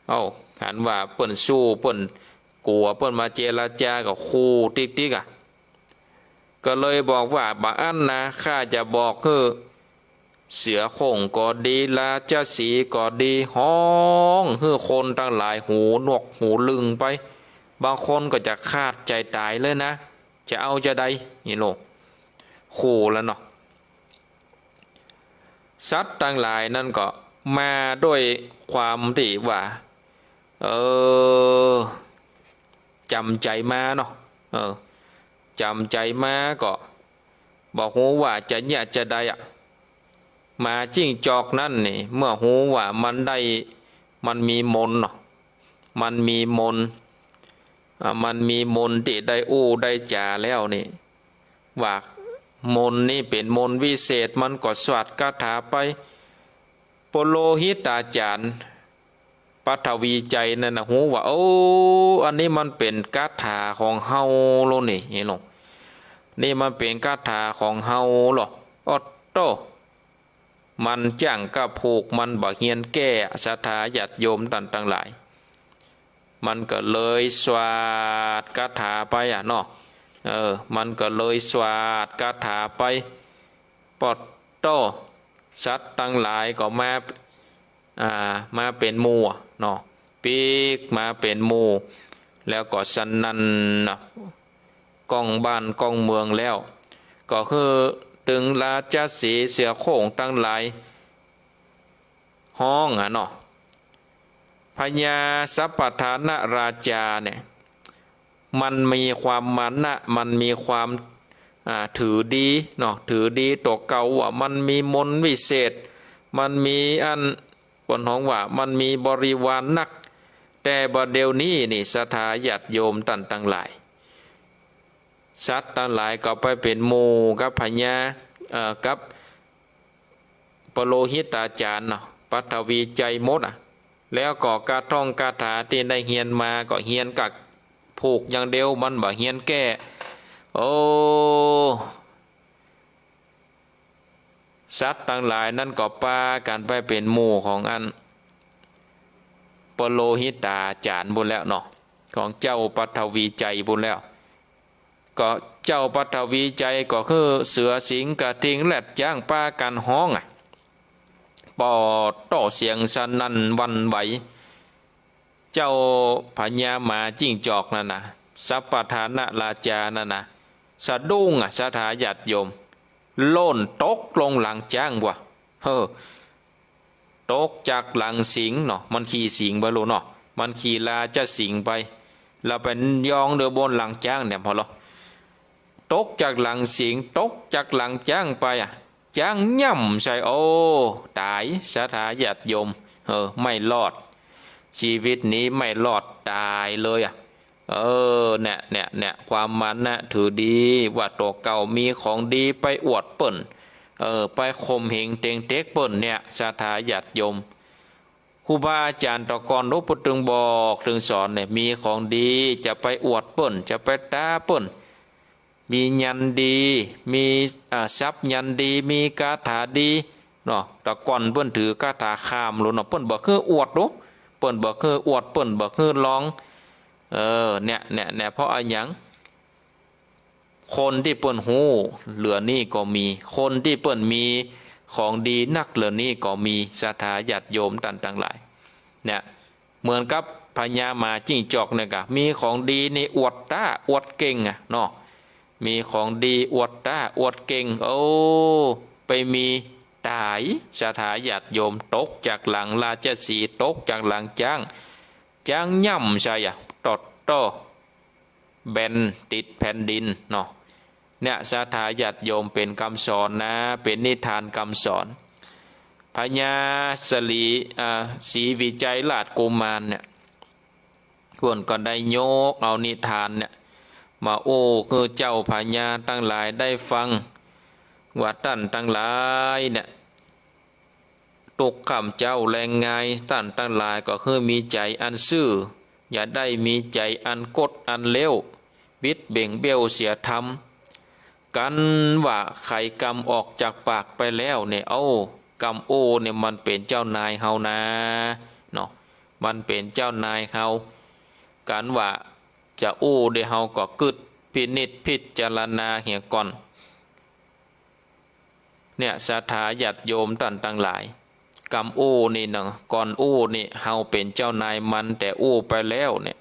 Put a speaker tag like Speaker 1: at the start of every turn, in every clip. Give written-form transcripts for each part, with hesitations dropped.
Speaker 1: เอาหันว่าเปิ้นสู้เปิ้นกลัวเปิ้นมาเจรจากับครูติ๊กๆก็เลยบอกว่าบาอันนะข้าจะบอกคือเสือโคร่งก็ดีราชสีห์ก็ดีห้องคือคนตั้งหลายหูหนวกหูลึงไปบางคนก็จะขาดใจตายเลยนะจะเอาจะได้นี่โลกขู่แล้วเนาะสัตว์ตั้งหลายนั่นก็มาด้วยความที่ว่าจำใจมาเนาะจำใจมาก็บอกหูว่าจะเนี่ยจะได้อะมาจิ้งจอกนั่นนี่เมื่อหูว่ามันมีมนเนาะมันมีมนที่ได้อู้ได้จ่าแล้วนี่ว่ามนนี่เป็นมนวิเศษมันก็สวดคาถาไปโปโลหิตาจารย์ปัทวีใจนั่นนะหูว่าโอ้อันนี้มันเป็นคาถาของเฮาโลนี่เห็นหรอนี่มันเป็นคาถาของเฮาหรอออโตมันจ้างกระผูกมันบ่เฮียนแก้ศรัทธาญาติโยมต่างหลายมันก็เลยสวดคาถาไปเนาะมันก็เลยสวดคาถาไปปอดโตสัตว์ตั้งหลายก็มาเป็นหมู่เนาะปีกมาเป็นหมู่แล้วก็สนั่นนะก้องบ้านก้องเมืองแล้วก็คือตึงราชสีห์เสือโคร่งตั้งหลายห้องเนาะพญาสัพพทานราชาเนี่ยมันมีความมันนะมันมีความถือดีเนาะถือดีตัวเก่าว่ามันมีมนต์วิเศษมันมีอันบนห้องว่ามันมีบริวารนักแต่บัดเดี๋ยวนี้นี่ศรัทธาญาติโยมตั้งหลายสัตว์ตั้งหลายก็ไปเป็นหมู่กับพญากับปโลหิตาจารย์เนาะปัทวีใจมดแล้วก็กาท่องคาถาที่ได้เฮียนมาก็เฮียนกับผูกอย่างเดียวมันบ่เฮียนแก้โอ้สัตว์ต่างหลายนั่นก็ปากันไปเป็นหมู่ของอันปโลหิตาจารย์บุญแล้วเนาะของเจ้าปัทวีใจบุญแล้วก็เจ้าปัทวีใจก็คือเสือสิงกระทิงแรดจ้างป้ากันห้องปอดต่อเสียงสนั่นวันไหวเจ้าพญาหมาจิ้งจอกนั่นนะสัพพทานราชานั่นนะสะดุ้งศรัทธาญาติโยมโล่นตกลงหลังจ้างวะตกจากหลังสิงเนาะมันขี่สิงไปโลเนาะมันขี่ลาจะสิงไปเราเป็นยองเดือบนหลังจ้างเนี่ยพอหรอตกจากหลังสิงตกจากหลังจ้างไปจ้างย่ำใส่โอ้ตายศรัทธาญาติโยมไม่รอดชีวิตนี้ไม่รอดตายเลยเนี่ยความมันนะถือดีว่าตัวเก่ามีของดีไปอวดเปิ่นไปข่มเหงเต็งเต็กเปิ่นเนี่ยศรัทธาญาติโยมครูบาอาจารย์ตะกอนรู้ปุตรึงบอกถึงสอนเนี่ยมีของดีจะไปอวดเปิ่นจะไปตาเปิ่นมียันดีมีทรัพย์ยันดีมีคาถาดีเนาะตะกอนเปิ้นถือคาถาคามหรือเนาะเปิ้นบอกคืออวดรู้เปิ้นบอกคืออวดเปิ้นบอกคือลองเนี่ยเพราะอะไรยังคนที่เปิ้นหูเหลือนี่ก็มีคนที่เปิ้นมีของดีนักเหลือนี่ก็มีศรัทธาญาติโยมต่างหลายเนี่ยเหมือนกับพญามาจิ้งจอกเนี่ยกะมีของดีนี่อวดตาอวดเก่งเนาะมีของดีอวดตาอวดเก่งโอ้ไปมีตายศรัทธาญาติโยมตกจากหลังราชสีห์ตกจากหลังจ้างย่ำใช่ตดโตแบนติดแผ่นดินเนาะเนี่ยศรัทธาญาติโยมเป็นคำสอนนะเป็นนิทานคำสอนพญาศรีวิจัยราชกุมารเนี่ยคนก็ได้โยกเอานิทานเนี่ยมาโอ้คือเจ้าพญาตั้งหลายได้ฟังว่าท่านตั้งหลายเนี่ยตกคำเจ้าแรงงายท่านตั้งหลายก็คือมีใจอันซื่ออย่าได้มีใจอันกดอันเลวบิดเบ่งเบี้ยวเสียธรรมกันว่าไข่กำออกจากปากไปแล้วเนี่ยกำโอเนี่ยมันเป็นเจ้านายเฮานะเนาะ มันเป็นเจ้านายเฮาการว่าจะได้เฮาก็กึดพินิจพิจารณาเหียก่อนเนี่ยศรัทธาญาติโยมท่านทั้งหลายกรรมนี่เนาะก่อนนี่เฮาเป็นเจ้านายมันแต่ไปแล้วเนี่ย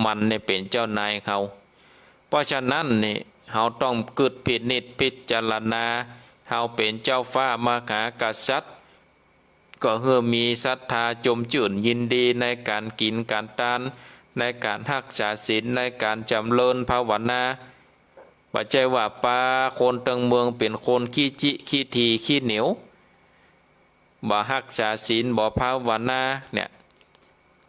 Speaker 1: มันเนี่ยเป็นเจ้านายเขาเพราะฉะนั้นนี่เฮาต้องกึดพินิจพิจารณาเฮาเป็นเจ้าฟ้ามหากษัตริย์ก็มีศรัทธาจมจื่นยินดีในการกินการทานในการรักษาศีลในการจำเริญภาวนาปัจจัยว่าปาคนตังเมืองเป็นคนขี้จิขี้ทีขี้เหนียวบ่รักษาศีลบ่ภาวนาเนี่ย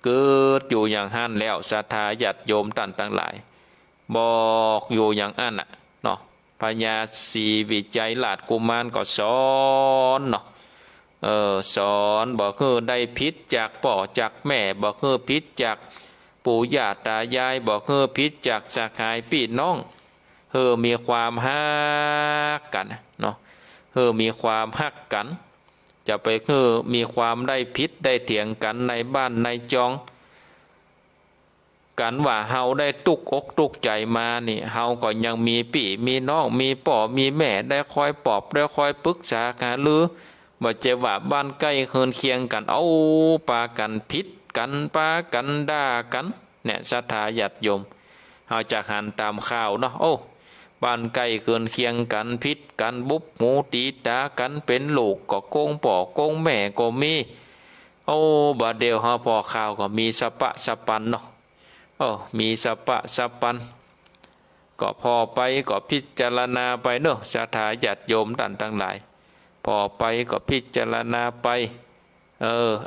Speaker 1: เกิดอยู่อย่างหันแล้วศรัทธาญาติโยมท่านทั้งหลายบอกอยู่อย่างอันน่ะเนาะพญาศรีวิจัยราชกุมารก็สอนเนาะสอนบอกได้พิษจากพ่อจากแม่บอกพิษจากปู่ย่าตายายบอกพิษจากสหายพี่น้องมีความฮักกันเนาะมีความฮักกันจะไปมีความได้พิษได้เถียงกันในบ้านในจองกันว่าเฮาได้ตุกอกตุกใจมานี่เฮาก็ยังมีพี่มีน้องมีพ่อมีแม่ได้คอยปลอบได้คอยปรึกษาหารือบ่เจว่าบ้านใกล้เฮือนเคียงกันเอาปากันพิษกันปากันด่ากันเนี่ยศรัทธาญาติโยมเฮาจะหันตามข่าวเนาะบ้านใกล้เฮือนเคียงกันพิษกันบุบหมูตีตากันเป็นลูกก็โกงพ่อโกงแม่ก็มีบาดเดียวเฮาพอข่าวก็มีสปะสปันเนาะมีสปะสปันก็พอไปก็พิจารณาไปเนาะศรัทธาญาติโยมท่านทั้งหลายพอไปก็พิจารณาไป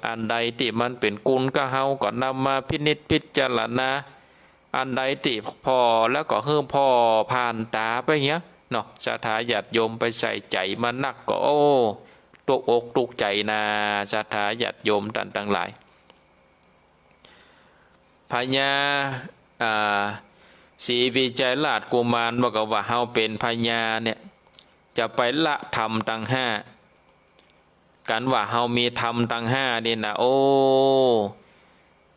Speaker 1: อันใดที่มันเป็นกุลก็เฮาก็นำมาพินิจพิจารณาอันใดที่พอแล้วก็พอผ่านตาไปเงี้ยเนาะศรัทธาญาติโยมไปใส่ใจมันนักก็ตกอกตกใจนะศรัทธาญาติโยมท่านทั้งหลายพญาศรีวิจัยราชกุมารบอกว่าเฮาเป็นพญาเนี่ยจะไปละธรรมตั้งห้ากันว่าเฮามีธรรมตั้งห้านี่นะ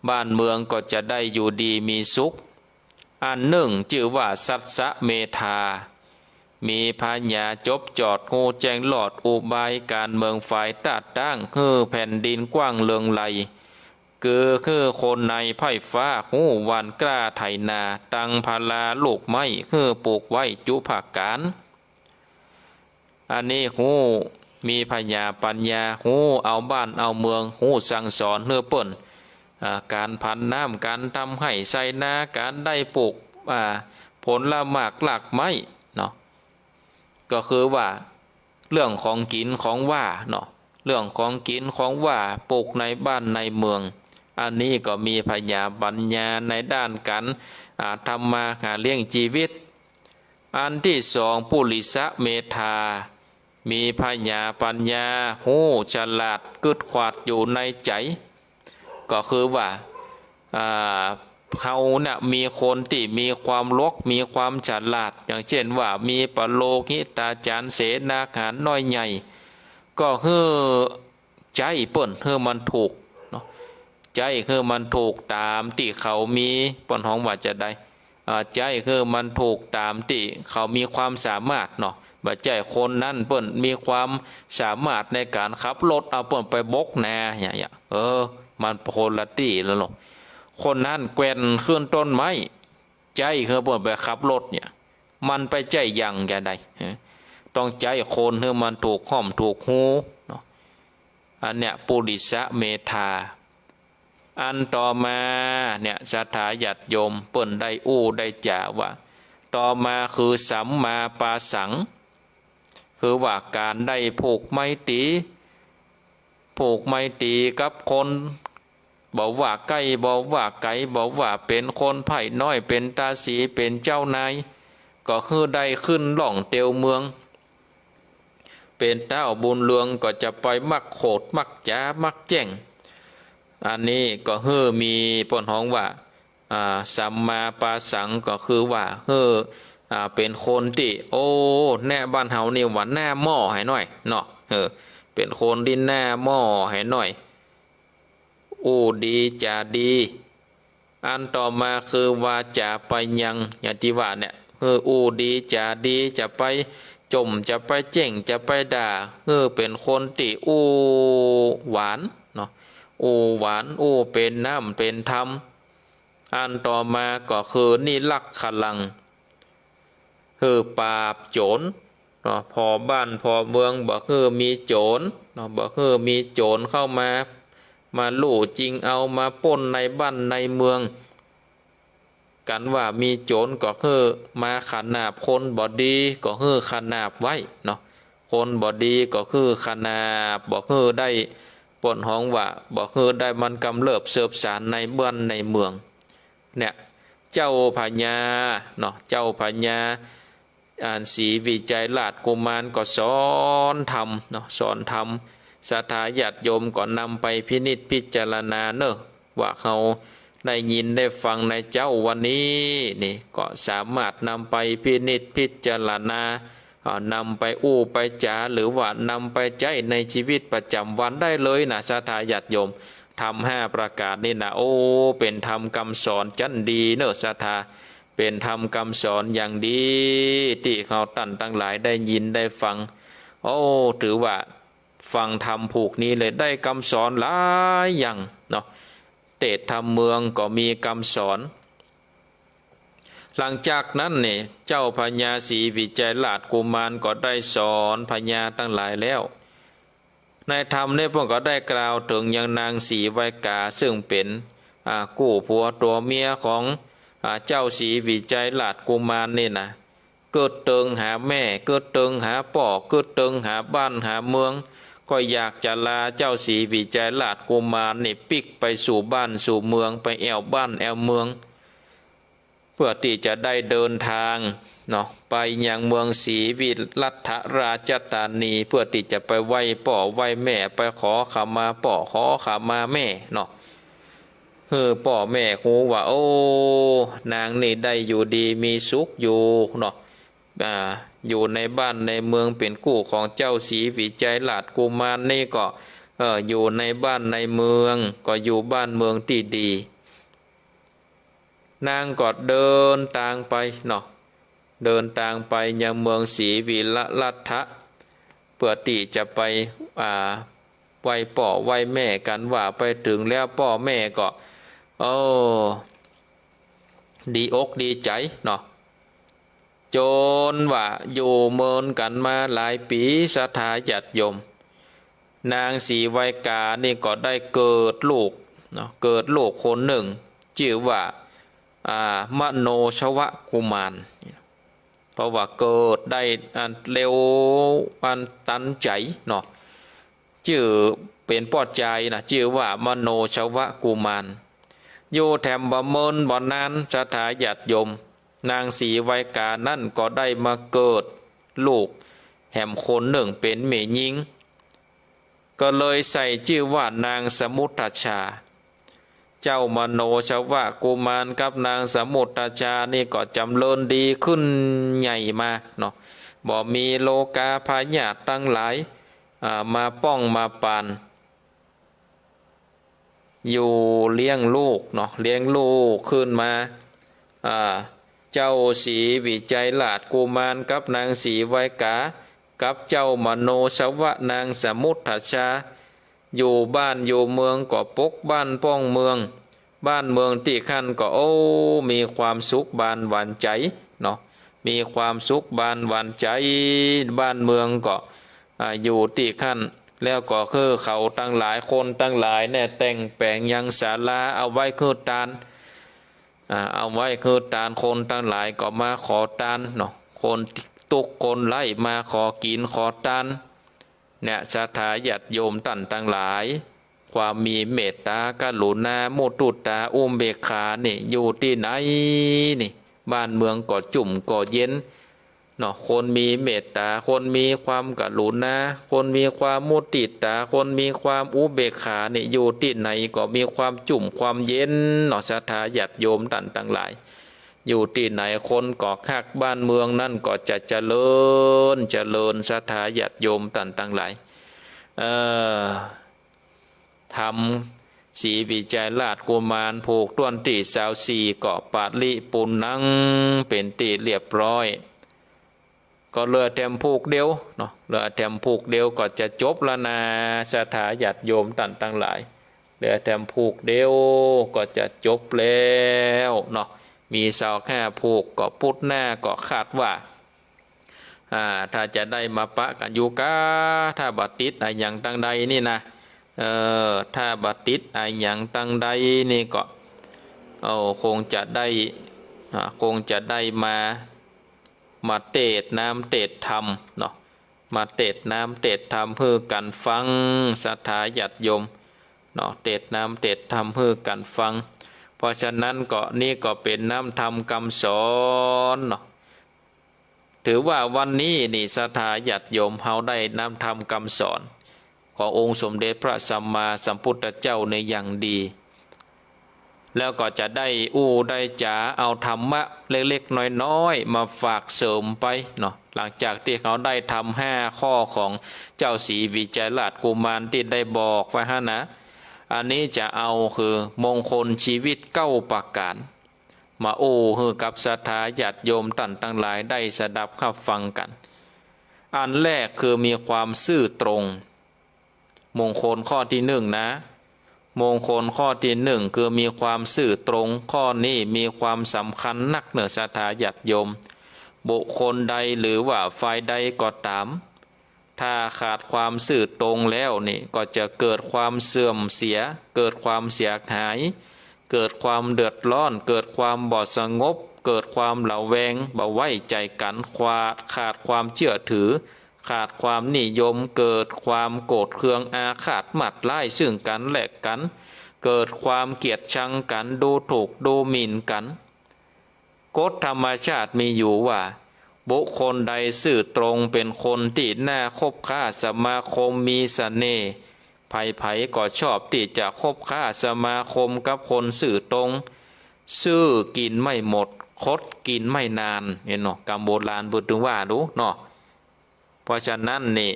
Speaker 1: บ้านเมืองก็จะได้อยู่ดีมีสุขอันหนึ่งชื่อว่าสัตสะเมธามีพญาจบจอดงูแจงหลอดอุบายการเมืองฝ่ายตัดตั้งแผ่นดินกว้างเลืองไหลคือคนในไผ่ฟ้าหูวันกล้าไถนาตังพาลาลูกไม้ปลูกไว้จุภาการอันนี้หูมีพญาปัญญาหูเอาบ้านเอาเมืองหูสั่งสอนเนื้อเปิ่นการพันน้ำการทำให้ใส่นาการได้ปลูกผลละหมากหลักไม้เนาะก็คือว่าเรื่องของกินของว่าเนาะเรื่องของกินของว่าปลูกในบ้านในเมืองอันนี้ก็มีพญาปัญญาในด้านการทำมาหาเลี้ยงชีวิตอันที่สองปุริสะเมธามีพญาปัญญาหูฉลาดกึดขวาดอยู่ในใจก็คือว่าเขาเนี่ยมีคนที่มีความลกมีความฉลาดอย่างเช่นว่ามีปโลกิตาจารย์เสนาขานน้อยใหญ่ก็ใจเปิ้นมันถูกเนาะใจมันถูกตามที่เขามีปนห้องว่าจะได้ใจมันถูกตามที่เขามีความสามารถเนาะบ่ใจคนนั้นเปิ้นมีความสามารถในการขับรถเอาเปิ้นไปบกแหน่อย่างมันโพลตี้แล้วหรอกคนนั้นแกว่นขึ้นต้นไม้ใจเปิ้นไปขับรถเนี่ยมันไปใจยังแกใดต้องใจคนมันถูกห้อมถูกหูเนาะอันเนี้ยปุริสะเมธาอันต่อมาเนี่ยศรัทธาญาติโยมเปิ้นได้ได้จ่าว่าต่อมาคือสัมมาปาสังคือว่าการได้ผูกไมตรีกับคนบอกว่าใกล้บอกว่าไกลบอกว่าเป็นคนไผ่น้อยเป็นตาสีเป็นเจ้านายก็คือได้ขึ้นหล่องเตียวเมืองเป็นเต้าบุญเรืองก็จะไปมักโขดมักจ้ามักแจ้งอันนี้ก็มีปนห้องว่าสัมมาปาสังก็คือว่าเป็นคนที่แน่บ้านเฮานี่ว่าหน้าหม้อให้หน่อยเนาะเป็นคนที่หน้าหม้อให้หน่อย อู้ดีจาดีอันต่อมาคือวาจาไปยังอย่างที่ว่าเนี่ยคืออู้ดีจาดีจะไปจมจะไปเจ่งจะไปด่าเป็นคนที่อู้หวานเนาะอู้หวานอู้เป็นน้ำเป็นธรรมอันต่อมาก็คือนิลักขลังปราบโจรเนาะพอบ้านพอเมืองบอกมีโจรเนาะบอกมีโจรเข้ามาลู่จริงเอามาปล้นในบ้านในเมืองกันว่ามีโจรก็มาขนาบคนบอดีก็ขนาบไว้เนาะคนบอดีก็ขนาบบอกได้ปล้นห้องว่าบอกได้มันกำเริบเสบสารในบ้านในเมืองเนี่ยเจ้าพญาเนาะเจ้าพญาศรีวิจัยราชกุมารก็สอนธรรมเนาะสอนธรรมศรัทธาญาติโยมก็นำไปพินิจพิจารณาเนอะว่าเขาได้ยินได้ฟังในเจ้าวันนี้นี่ก็สามารถนำไปพินิจพิจารณานำไปอู้ไปจาหรือว่านำไปใจในชีวิตประจำวันได้เลยนะศรัทธาญาติโยมทำ5ประกาศนี่นะโอ้เป็นธรรมคำสอนชั้นดีเนอะศรัทธาเป็นธรรมคำสอนอย่างดีที่เขาตั้นทั้งหลายได้ยินได้ฟังโอ้ถือว่าฟังธรรมผูกนี้เลยได้คำสอนหลายอย่างเนาะเตศธรรมเมืองก็มีคำสอนหลังจากนั้นเนี่ยเจ้าพญาศรีวิจัยราชกุมารก็ได้สอนพญาทั้งหลายแล้วในธรรมเนี่ยพวกก็ได้กล่าวถึงยังนางศรีไวกาซึ่งเป็นกู้ผัวตัวเมียของเจ้าศรีวิจัยราชกุมารนี่นะเกิดเติงหาแม่เกิดเติงหาป่อเกิดเติงหาบ้านหาเมืองก็อยากจะลาเจ้าศรีวิจัยราชกุมารนี่ปิกไปสู่บ้านสู่เมืองไปแอวบ้านแอวเมืองเพื่อที่จะได้เดินทางเนาะไปยังเมืองศรีวิรัตราชธานีเพื่อที่จะไปไหว้ป่อไหว้แม่ไปขอขมาป่อขอขมาแม่เนาะป่อแม่ฮู้ว่าโอ้นางนี่ได้อยู่ดีมีสุขอยู่เนาะอยู่ในบ้านในเมืองเป็นกู้ของเจ้าศรีวิจัยราชกุมารนี่ก็อยู่ในบ้านในเมืองก็อยู่บ้านเมืองที่ดีนางก็เดินทางไปเนาะเดินทางไปยังเมืองศรีวิรัตะเพื่อที่จะไปไหว้ป่อไหว้แม่กันว่าไปถึงแล้วป่อแม่ก็ดีอกดีใจเนาะจนว่าอยู่เมินกันมาหลายปีศรัทธาญาติโยมนางศรีไวกานี่ก็ได้เกิดลูกเนาะเกิดลูกคนหนึ่งชื่อว่ามโนชวกุมารเพราะว่าเกิดได้เร็วตันใจเนาะชื่อเป็นปอดใจนะชื่อว่ามโนชวกุมารอยู่แถมบ่เมินบ่นานศรัทธาญาติโยมนางศรีไวกานั่นก็ได้มาเกิดลูกแหมคนหนึ่งเป็นแม่หญิงก็เลยใส่ชื่อว่านางสมุทชาเจ้ามโนชวกุมารกับนางสมุทชานี่ก็จำเริญดีขึ้นใหญ่มาเนาะบ่มีโลกาพญาติตั้งหลายมาป้องมาปานอยู่เลี้ยงลูกเนาะเลี้ยงลูกขึ้นมาเจ้าศรีวิจัยราชกุมารกับนางศรีไวกากับเจ้ามโนชวนางสมุทชาอยู่บ้านอยู่เมืองก็ปกบ้านป้องเมืองบ้านเมืองที่ขั้นก็มีความสุขบานหวานใจเนาะมีความสุขบานหวานใจบ้านเมืองก็อยู่ที่ขั้นแล้วก็เขาตั้งหลายคนตั้งหลายเนี่ยแต่งแปลงยังศาลาเอาไว้ตานเอาไว้ตานคนตั้งหลายก็มาขอตานเนาะคนตุกคนไล่มาขอกินขอตานเนี่ยศรัทธาญาติโยมตั้งหลายความมีเมตตากรุณามุตุตาอุเบกขานี่อยู่ที่ไหนนี่บ้านเมืองก็จุ่มก็เย็นเนาะคนมีเมตตาคนมีความกรุณาคนมีความมุติตาคนมีความอุเบกขานี่อยู่ที่ไหนก็มีความจุ่มความเย็นเนาะศรัทธาญาติโยมตั้งหลายอยู่ที่ไหนคนก็คักบ้านเมืองนั่นก็จะเจริญศรัทธาญาติโยมตั้งหลายทำ ศรีวิจัยราชกุมารผูกต้วนตีสาวสีเกาะปาลิปุนนังเป็นตีเรียบร้อยก็เหลือแถมผูกเดียวเนาะเหลือแถมผูกเดียวก็จะจบแล้วนะสถาญาติโยมต่างทั้งหลายเหลือแถมผูกเดียวก็จะจบแล้วเนาะมีสาวแค่ผูกก็พุทธหน้าก็คาดว่าถ้าจะได้มาปะกันอยู่กะถ้าบัดติดอะไรอย่างตั้งใดนี่นะถ้าบัดติดอะไรอย่างตั้งใดนี่ก็คงจะได้มาเตดน้ำเตดธรรมเนาะมาเตดน้ำเตดธรรมเพื่อกันฟังศรัทธาญาติโยมเนาะเตดน้ำเตดธรรมเพื่อกันฟังเพราะฉะนั้นก็นี่ก็เป็นน้ำธรรมคำสอนเนาะถือว่าวันนี้นี่ศรัทธาญาติโยมเฮาได้น้ำธรรมคำสอนขององค์สมเด็จพระสัมมาสัมพุทธเจ้าในอย่างดีแล้วก็จะได้ได้จ๋าเอาธรรมะเล็กๆน้อยๆมาฝากเสริมไปเนาะหลังจากที่เขาได้ทำ5 ข้อของเจ้าศรีวิจัยราชกุมารที่ได้บอกไว้ฮะนะอันนี้จะเอาคือมงคลชีวิต9 ประการมาคือกับศรัทธาญาติโยมท่านทั้งหลายได้สดับรับฟังกันอันแรกคือมีความซื่อตรงมงคลข้อที่1นะมงคลข้อที่1คือมีความซื่อตรงข้อนี้มีความสำคัญนักเนื้อศรัทธาญาติโยมบุคคลใดหรือว่าฝ่ายใดก็ตามถ้าขาดความซื่อตรงแล้วนี่ก็จะเกิดความเสื่อมเสียเกิดความเสียหายเกิดความเดือดร้อนเกิดความบ่สงบเกิดความระแวงบ่ไว้ใจกันขาดความเชื่อถือขาดความนิยมเกิดความโกรธเคืองอาฆาตหมัดไล่ซึ่งกันและกันเกิดความเกลียดชังกันดูถูกดูหมิ่นกันกฎธรรมชาติมีอยู่ว่าบุคคลใดซื่อตรงเป็นคนที่น่าคบค้าสมาคมมีเสน่ห์ไผๆก็ชอบที่จะคบค้าสมาคมกับคนซื่อตรงซื่อกินไม่หมดคดกินไม่นานเห็นเนาะกำโบราณพูดถึงว่าดูเนาะเพราะฉะนั้นนี่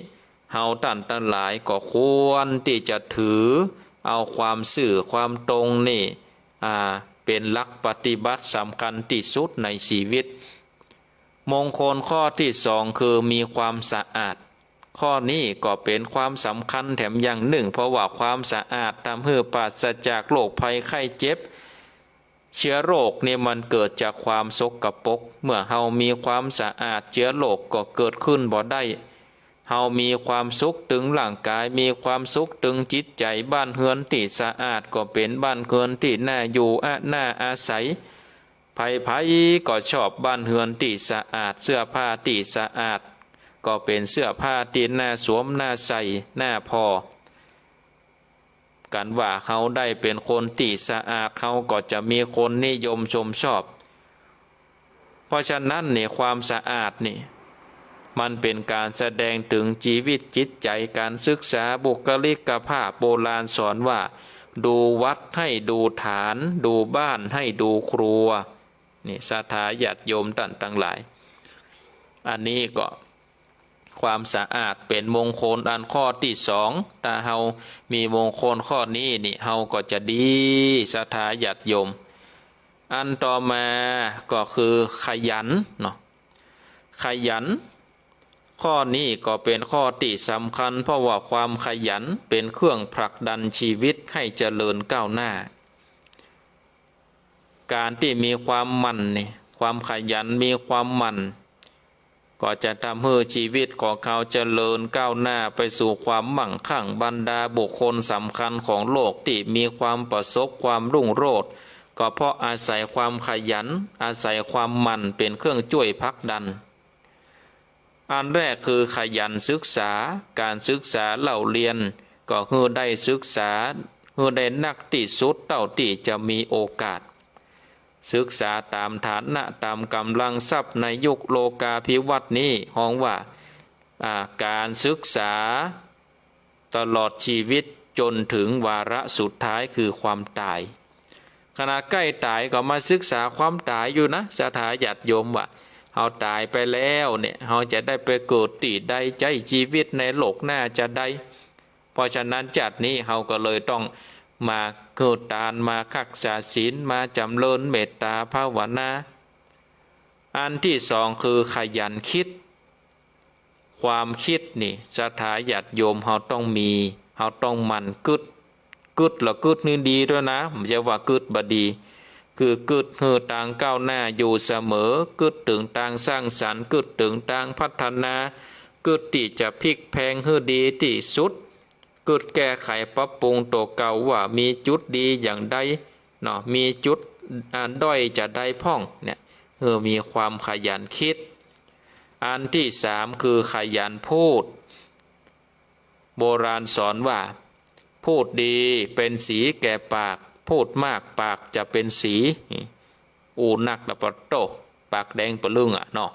Speaker 1: เฮาท่านทั้งหลายก็ควรที่จะถือเอาความซื่อความตรงนี่เป็นหลักปฏิบัติสำคัญที่สุดในชีวิตมงคลข้อที่2คือมีความสะอาดข้อนี้ก็เป็นความสำคัญแถมอย่างหนึ่งเพราะว่าความสะอาดทำให้ปราศจากโรคภัยไข้เจ็บเชื้อโรคนี่มันเกิดจากความสกปรกเมื่อเฮามีความสะอาดเชื้อโรคก็เกิดขึ้นบ่ได้เฮามีความสุขถึงร่างกายมีความสุขถึงจิตใจบ้านเฮือนที่สะอาดก็เป็นบ้านเฮือนที่น่าอยู่น่าอาศัยไผๆก็ชอบบ้านเฮือนที่สะอาดเสื้อผ้าที่สะอาดก็เป็นเสื้อผ้าที่น่าสวมน่าใส่น่าพอกันว่าเขาได้เป็นคนที่สะอาดเขาก็จะมีคนนิยมชมชอบเพราะฉะนั้นเนี่ยความสะอาดนี่มันเป็นการแสดงถึงชีวิตจิตใจการศึกษาบุคลิกภาพโบราณสอนว่าดูวัดให้ดูฐานดูบ้านให้ดูครัวนี่ศรัทธาญาติโยมท่านทั้งหลายอันนี้ก็ความสะอาดเป็นมงคลอันข้อที่2ถ้าเฮามีมงคลข้อนี้นี่เฮาก็จะดีศรัทธาญาติโยมอันต่อมาก็คือขยันเนาะขยันข้อนี้ก็เป็นข้อที่สำคัญเพราะว่าความขยันเป็นเครื่องผลักดันชีวิตให้เจริญก้าวหน้าการที่มีความมั่นนี่ความขยันมีความมั่นก็จะทำให้ชีวิตของเขาเจริญก้าวหน้าไปสู่ความมั่งคั่งบรรดาบุคคลสำคัญของโลกที่มีความประสบความรุ่งโรจน์ก็เพราะอาศัยความขยันอาศัยความมั่นเป็นเครื่องช่วยผลักดันอันแรกคือขยันศึกษาการศึกษาเล่าเรียนก็คือได้ศึกษาคือได้นักที่สุดเท่าที่จะมีโอกาสศึกษาตามฐานะตามกำลังทรัพย์ในยุคโลกาภิวัตน์นี้ห้องว่าการศึกษาตลอดชีวิตจนถึงวาระสุดท้ายคือความตายขณะใกล้ตายก็มาศึกษาความตายอยู่นะศรัทธาญาติโยมว่าเฮาตายไปแล้วเนี่ยเฮาจะได้ไปเกิดที่ใดใจชีวิตในโลกหน้าจะได้เพราะฉะนั้นจัดนี้เฮาก็เลยต้อง มาเกิดตานมารักษาศีลมาจำเริญเมตตาภาวนาอันที่สองคือขยันคิดความคิดนี่ศรัทธาญาติโยมเราต้องมีเราต้องมันกึดแล้วกึดนี่ดีด้วยนะไม่ใช่ว่ากึดบดีคือกึดเฮือต่างก้าวหน้าอยู่เสมอกึดถึงต่างสร้างสรรค์กึดถึงต่างพัฒนากึดที่จะพลิกแพงให้ดีที่สุดกึดแก้ไขปรับปรุงตัวเก่าว่ามีจุดดีอย่างใดเนาะมีจุดด้อยจะได้พ่องเนี่ยมีความขยันคิดอันที่สามคือขยันพูดโบราณสอนว่าพูดดีเป็นสีแก่ปากพูดมากปากจะเป็นสีอูนักละปะโตปากแดงปะลึงอ่ะเนาะ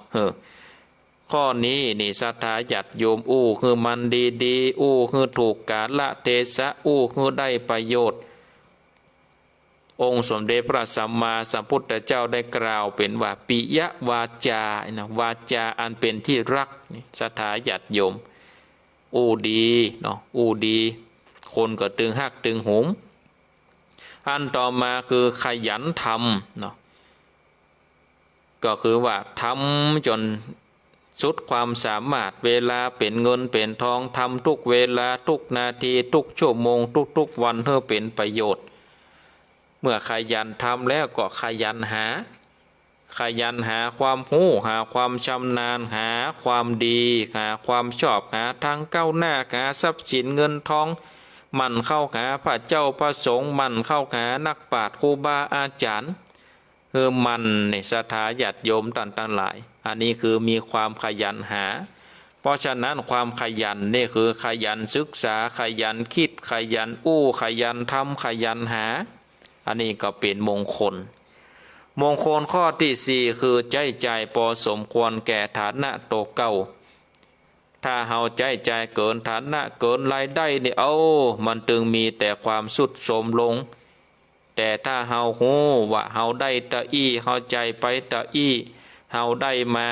Speaker 1: ข้อนี้นี่ศรัทธาญาติโยมคือมันดีคือถูกกาลเทศะคือได้ประโยชน์องค์สมเด็จพระสัมมาสัมพุทธเจ้าได้กล่าวเป็นว่าปิยวาจานะวาจาอันเป็นที่รักศรัทธาญาติโยมดีเนาะดีคนก็ตึงหักตึงหุมอันต่อมาคือขยันทำเนาะก็คือว่าทำจนสุดความสามารถเวลาเป็นเงินเป็นทองทำทุกเวลาทุกนาทีทุกชั่วโมงทุกวันเพื่อเป็นประโยชน์เมื่อขยันทำแล้วก็ขยันหาความรู้หาความชำนาญหาความดีหาความชอบหาทางก้าวหน้าหาทรัพย์สินเงินทองมันเข้าหาพระเจ้าพระสงฆ์มันเข้าหานักปราชญ์ครูบาอาจารย์มันในศรัทธาญาติโยมต่างๆหลายอันนี้คือมีความขยันหาเพราะฉะนั้นความขยันนี่คือขยันศึกษาขยันคิดขยันขยันทำขยันหาอันนี้ก็เป็นมงคลข้อที่สี่คือใจพอสมควรแก่ฐานะโตเก่าถ้าเฮาใจเกินฐานะเกินรายได้นี่มันจึงมีแต่ความสุดโทรมลงแต่ถ้าเฮาฮู้ว่าเฮาได้ตะอี้เฮาใจไปตะอี้เฮาได้มา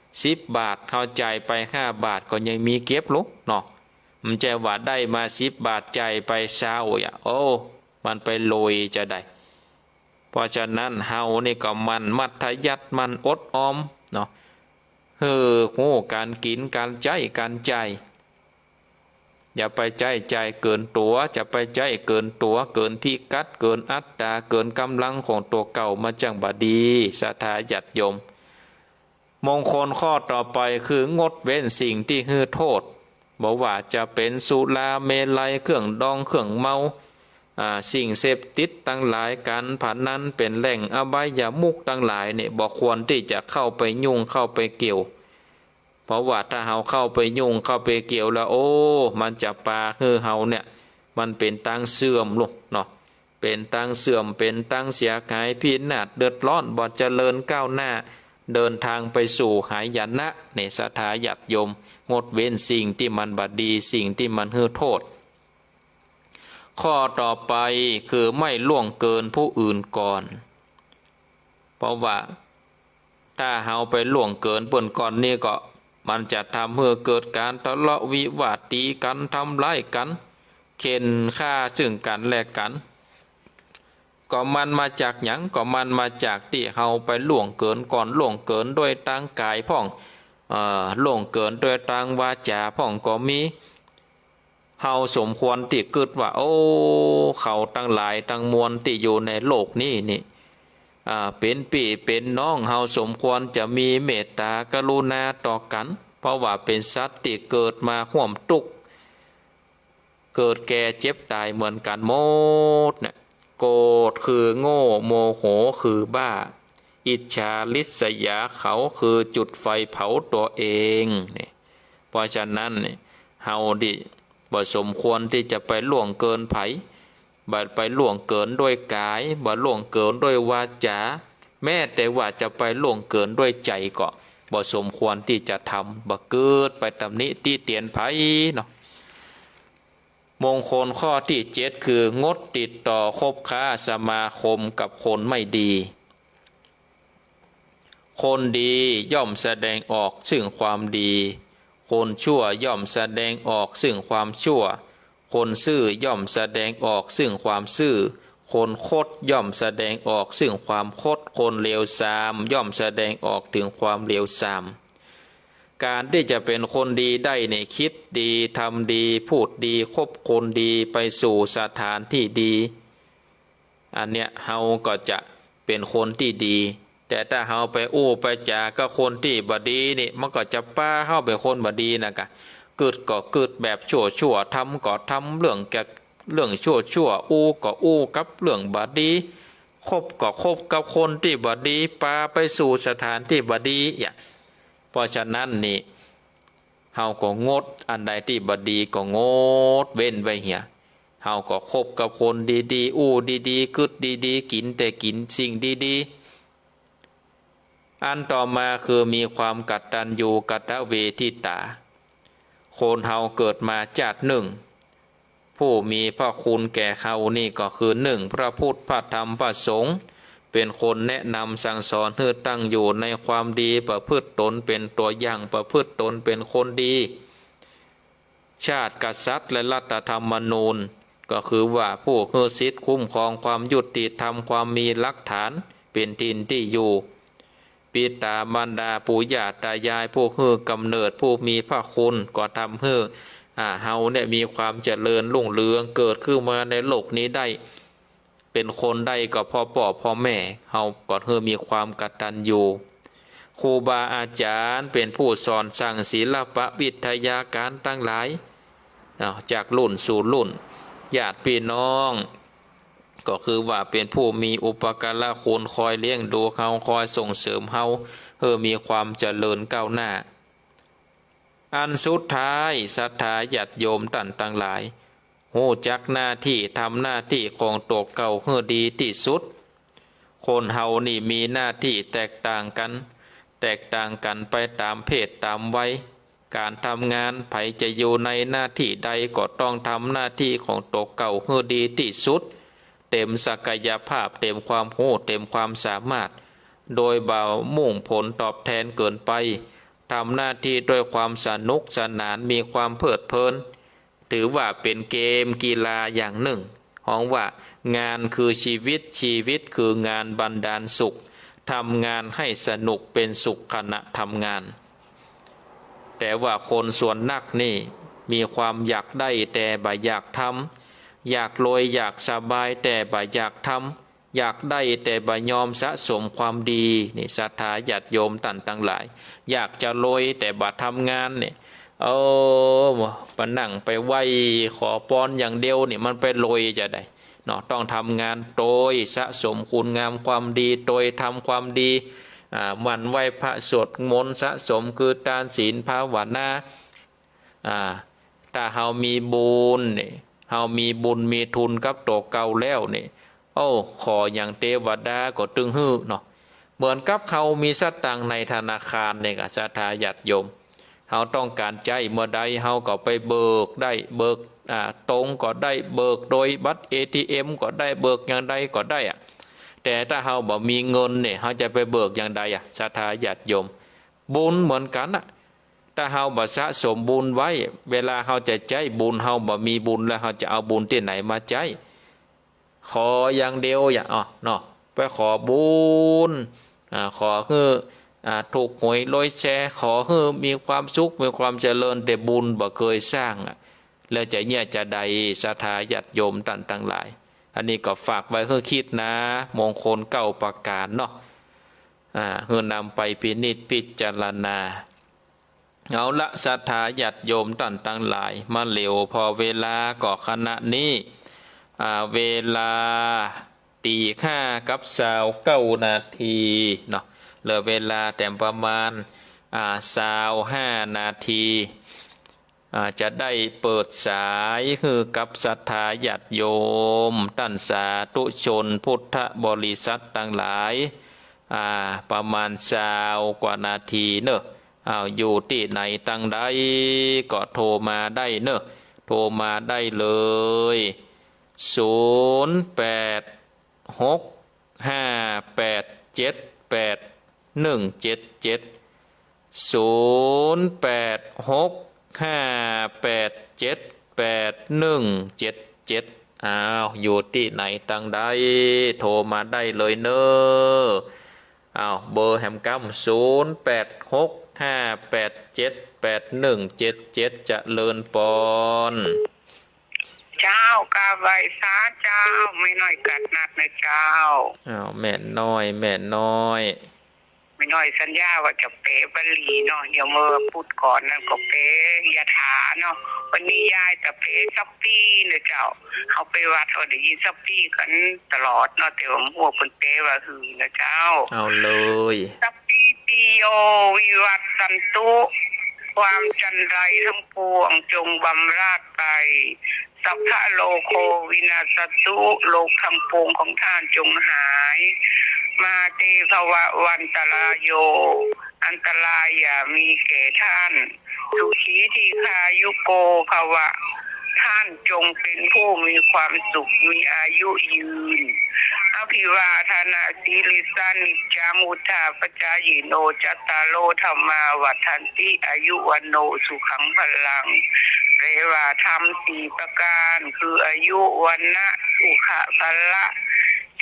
Speaker 1: 10 บาทเฮาใจไป5 บาทก็ยังมีเก็บลุกเนาะมันจะว่าได้มา10 บาทใจไป20มันไปโรยจะได้เพราะฉะนั้นเฮานี่ก็มันมัธยัสถ์มันอดออมเนาะฮู้การกินการใจอย่าไปใจเกินตัวจะไปใจเกินตัวเกินพิกัดเกินอัตตาเกินกำลังของตัวเก่ามาจังบดีศรัทธาญาติโยมมงคลข้อต่อไปคืองดเว้นสิ่งที่ฮือโทษบอกว่าจะเป็นสุราเมลัยเครื่องดองเครื่องเมาสิ่งเสพติดตั้งหลายการพนันเป็นแหล่งอบายามุขตั้งหลายเนี่ยบอกควรที่จะเข้าไปยุ่งเข้าไปเกี่ยวเพราะว่าถ้าเฮาเข้าไปยุ่งเข้าไปเกี่ยวแล้วมันจะปาเฮาเนี่ยมันเป็นตั้งเสื่อมลูกเนาะเป็นตั้งเสื่อมเป็นตั้งเสียหายพินาศเดือดร้อนบ่เจริญก้าวหน้าเดินทางไปสู่หายนะในศรัทธาญาติโยมงดเว้นสิ่งที่มันบดีสิ่งที่มันโทษข้อต่อไปคือไม่ล่วงเกินผู้อื่นก่อนเพราะว่าถ้าเฮาไปล่วงเกินเปิ้นก่อนนี่ก็มันจะทำให้เกิดการทะเลาะวิวาทตีกันทำร้ายกันเข็นฆ่าซึ่งกันและกันก็มันมาจากหยังก็มันมาจากที่เฮาไปล่วงเกินก่อนล่วงเกินด้วยทางกายพ่องล่วงเกินด้วยทางวาจาพ่องก็มีเฮาสมควรที่กึดว่าเขาตั้งหลายตั้งมวลที่อยู่ในโลกนี้นี่เป็นพี่เป็นน้องเฮาสมควรจะมีเมตตากรุณาต่อกันเพราะว่าเป็นสัตว์ที่เกิดมาร่วมทุกข์เกิดแก่เจ็บตายเหมือนกันหมดเนี่ยโกรธคือโง่โมโหคือบ้าอิจฉาริษยาเขาคือจุดไฟเผาตัวเองเนี่ยเพราะฉะนั้นเนี่ยเฮาดิบ่สมควรที่จะไปล่วงเกินไผบ่ไปล่วงเกินด้วยกายบ่ล่วงเกินด้วยวาจาแม้แต่ว่าจะไปล่วงเกินด้วยใจก็บ่สมควรที่จะทำบ่เกิดไปตำหนิติเตียนไผเนาะมงคลข้อที่7คืองดติดต่อคบค้าสมาคมกับคนไม่ดีคนดีย่อมแสดงออกซึ่งความดีคนชั่วย่อมแสดงออกซึ่งความชั่วค คนซื่อย่อมแสดงออกซึ่งความซื่อคนคดย่อมแสดงออกซึ่งความคดคนเลวทรามย่อมแสดงออกถึงความเลวทรามการที่จะเป็นคนดีได้ในคิดดีทำดีพูดดีคบคนดีไปสู่สถานที่ดีอันเนี้ยเฮาก็จะเป็นคนที่ดีแต่ถ้าเฮาไปอู้ไปจาก็คนที่บดีนี่มันก็จะป้าเฮาเป็นคนบดีนะกะเกิดก็เกิดแบบชั่วทำก็ทำเรื่องแกเรื่องชั่วอู้ก็อู้กับเรื่องบดีคบก็คบกับคนที่บดีปาไปสู่สถานที่บดีอย่างเพราะฉะนั้นนี่เฮาก็งดอันใดที่บดีก็งดเว้นไว้เหียเฮาก็คบกับคนดีๆอู้ดีๆกึดดีๆกินแต่กินสิ่งดีๆอันต่อมาคือมีความกตัญญูกตเวทิตาคนเฮาเกิดมาจากหนึ่งผู้มีพระคุณแก่เขานี่ก็คือหนึ่งพระพุทธพระธรรมพระสงฆ์เป็นคนแนะนำสั่งสอนให้ตั้งอยู่ในความดีประพฤติตนเป็นตัวอย่างประพฤติตนเป็นคนดีชาติกษัตริย์และรัฐธรรมนูญก็คือว่าผู้คือสิทธิคุ้มครองความยุติธรรมความมีหลักฐานเป็นทินที่อยู่ปิตาบรรดาปู่ย่าตายายผู้คือกำเนิดผู้มีพระคุณก็ทำให้เฮาเนี่ยมีความเจริญรุ่งเรืองเกิดขึ้นมาในโลกนี้ได้เป็นคนได้ก็พ่อพ่อพ่อแม่เฮาก็คือมีความกตัญญูครูบาอาจารย์เป็นผู้สอนสั่งศิลปะวิทยาการตั้งหลายจากรุ่นสู่รุ่นญาติพี่น้องก็คือว่าเป็นผู้มีอุปการะคุณคอยเลี้ยงดูเขาคอยส่งเสริมเฮาเพื่อมีความเจริญก้าวหน้าอันสุดท้ายศรัทธาญาติโยมท่านทั้งหลายหูจักหน้าที่ทำหน้าที่ของตัวเก่าให้ดีที่สุดคนเฮานี่มีหน้าที่แตกต่างกันไปตามเพศตามวัยการทำงานไผจะอยู่ในหน้าที่ใดก็ต้องทำหน้าที่ของตัวเก่าให้ดีที่สุดเต็มศักยภาพเต็มความรู้เต็มความสามารถโดยเบามุ่งผลตอบแทนเกินไปทำหน้าที่ด้วยความสนุกสนานมีความเพลิดเพลินถือว่าเป็นเกมกีฬาอย่างหนึ่งของว่างานคือชีวิตคืองานบรรดาลสุขทำงานให้สนุกเป็นสุขขณะทำงานแต่ว่าคนส่วนนักนี่มีความอยากได้แต่บ่อยากทำอยากรวยอยากสบายแต่บ่อยากทำอยากได้แต่บ่ยอมสะสมความดีนี่ศรัทธาญาติโยมท่านทั้งหลายอยากจะรวยแต่บ่ทำงานเนี่ยมานั่งไปไหวขอพรอย่างเดียวนี่มันไปรวยจะได้เนาะต้องทำงานโดยสะสมคุณงามความดีโดยทำความดีมันไหวพระสวดมนต์สะสมคือทานศีลภาวนาถ้าเฮามีบุญเนี่ยเฮามีบุญมีทุนกับตัวเก่าแล้วเนี่ยขออย่างเทวดาก็ตึงฮื้อเนาะเหมือนกับเขามีสตังค์ในธนาคารเนี่ยศรัทธาญาติโยมเฮาต้องการใจเมื่อใดเฮาก็ไปเบิกได้เบิกตรงก็ได้เบิกโดยบัตร ATM ก็ได้เบิกอย่างใดก็ได้แต่ถ้าเฮาบ่มีเงินเนี่ยเฮาจะไปเบิกอย่างใดศรัทธาญาติโยมบุญเหมือนกันถ้าเฮาบ่สะสมบุญไว้เวลาเฮาจะใจบุญเฮาบ่มีบุญแล้วเฮาจะเอาบุญที่ไหนมาใจขออย่างเดียวเนาะไปขอบุญขอคือถูกหวยลอยแชร์ขอให้มีความสุขมีความเจริญแต่บุญบ่เคยสร้างแล้วจะเนี่ยจะใดศรัทธาญาติโยมท่านทั้งหลายอันนี้ก็ฝากไว้เพื่อคิดนะมงคล9ประการเนาะเพื่อนำไปพินิจพิจารณาเอาละศรัทธาญาติโยมท่านทั้งหลายมาเหลวพอเวลาก็ขณะนี้เวลาตี 5:29 นาทีเนาะเหลือเวลาแต่ประมาณ25 นาทีจะได้เปิดสายคือกับศรัทธาญาติโยมท่านสาธุชนพุทธบริษัททั้งหลายประมาณ20 กว่านาทีเนอะอยู่ที่ไหนตั้งใดก็โทรมาได้เนอะโทรมาได้เลย0865878177 0865878177 8177อ้าวอยู่ที่ไหนตังใดโทรมาได้เลยเนออ้าวเบอร์แฮมกัม0865878177จะเลินปอน
Speaker 2: เจ้ากาไวซาเจ้าไม่น้อยกัดนัดนะเจ้า
Speaker 1: อ้าวแม่น้อยแม่น้อย
Speaker 2: ไม่น้อยสัญญาว่าจะเป๋บลีเนาะเดี๋ยวเมื่อพูดก่อนนั่นก็เป๋ยาถาเนาะวันนี้ยายจะเป๋ซับปี้นะเจ้าเขาไปวัดเขาได้ยินซับปี้กันตลอดเนาะแต่ว่าหัวคนเป๋ว่าหือนะเจ้า
Speaker 1: เอาเลย
Speaker 2: ซับปี้ปิโยวิวัตสันตุความจันไรทั้งปวงจงบำราดไปสัพพะโลโควินาศตุโลกทั้งปวงของท่านจงหายมาเตภวะวันตรายโยอันตรายอย่ามีแก่ท่านสุขีทีคายุโกภวะท่านจงเป็นผู้มีความสุขมีอายุยืนอภิวาทนาสีลิสานิจังอุทาปจายโนจัตตาโลธรรมาวัฏันติอายุวันโนสุขังพลังเรวาธรรม4ประการคืออายุวันนะสุขะพละ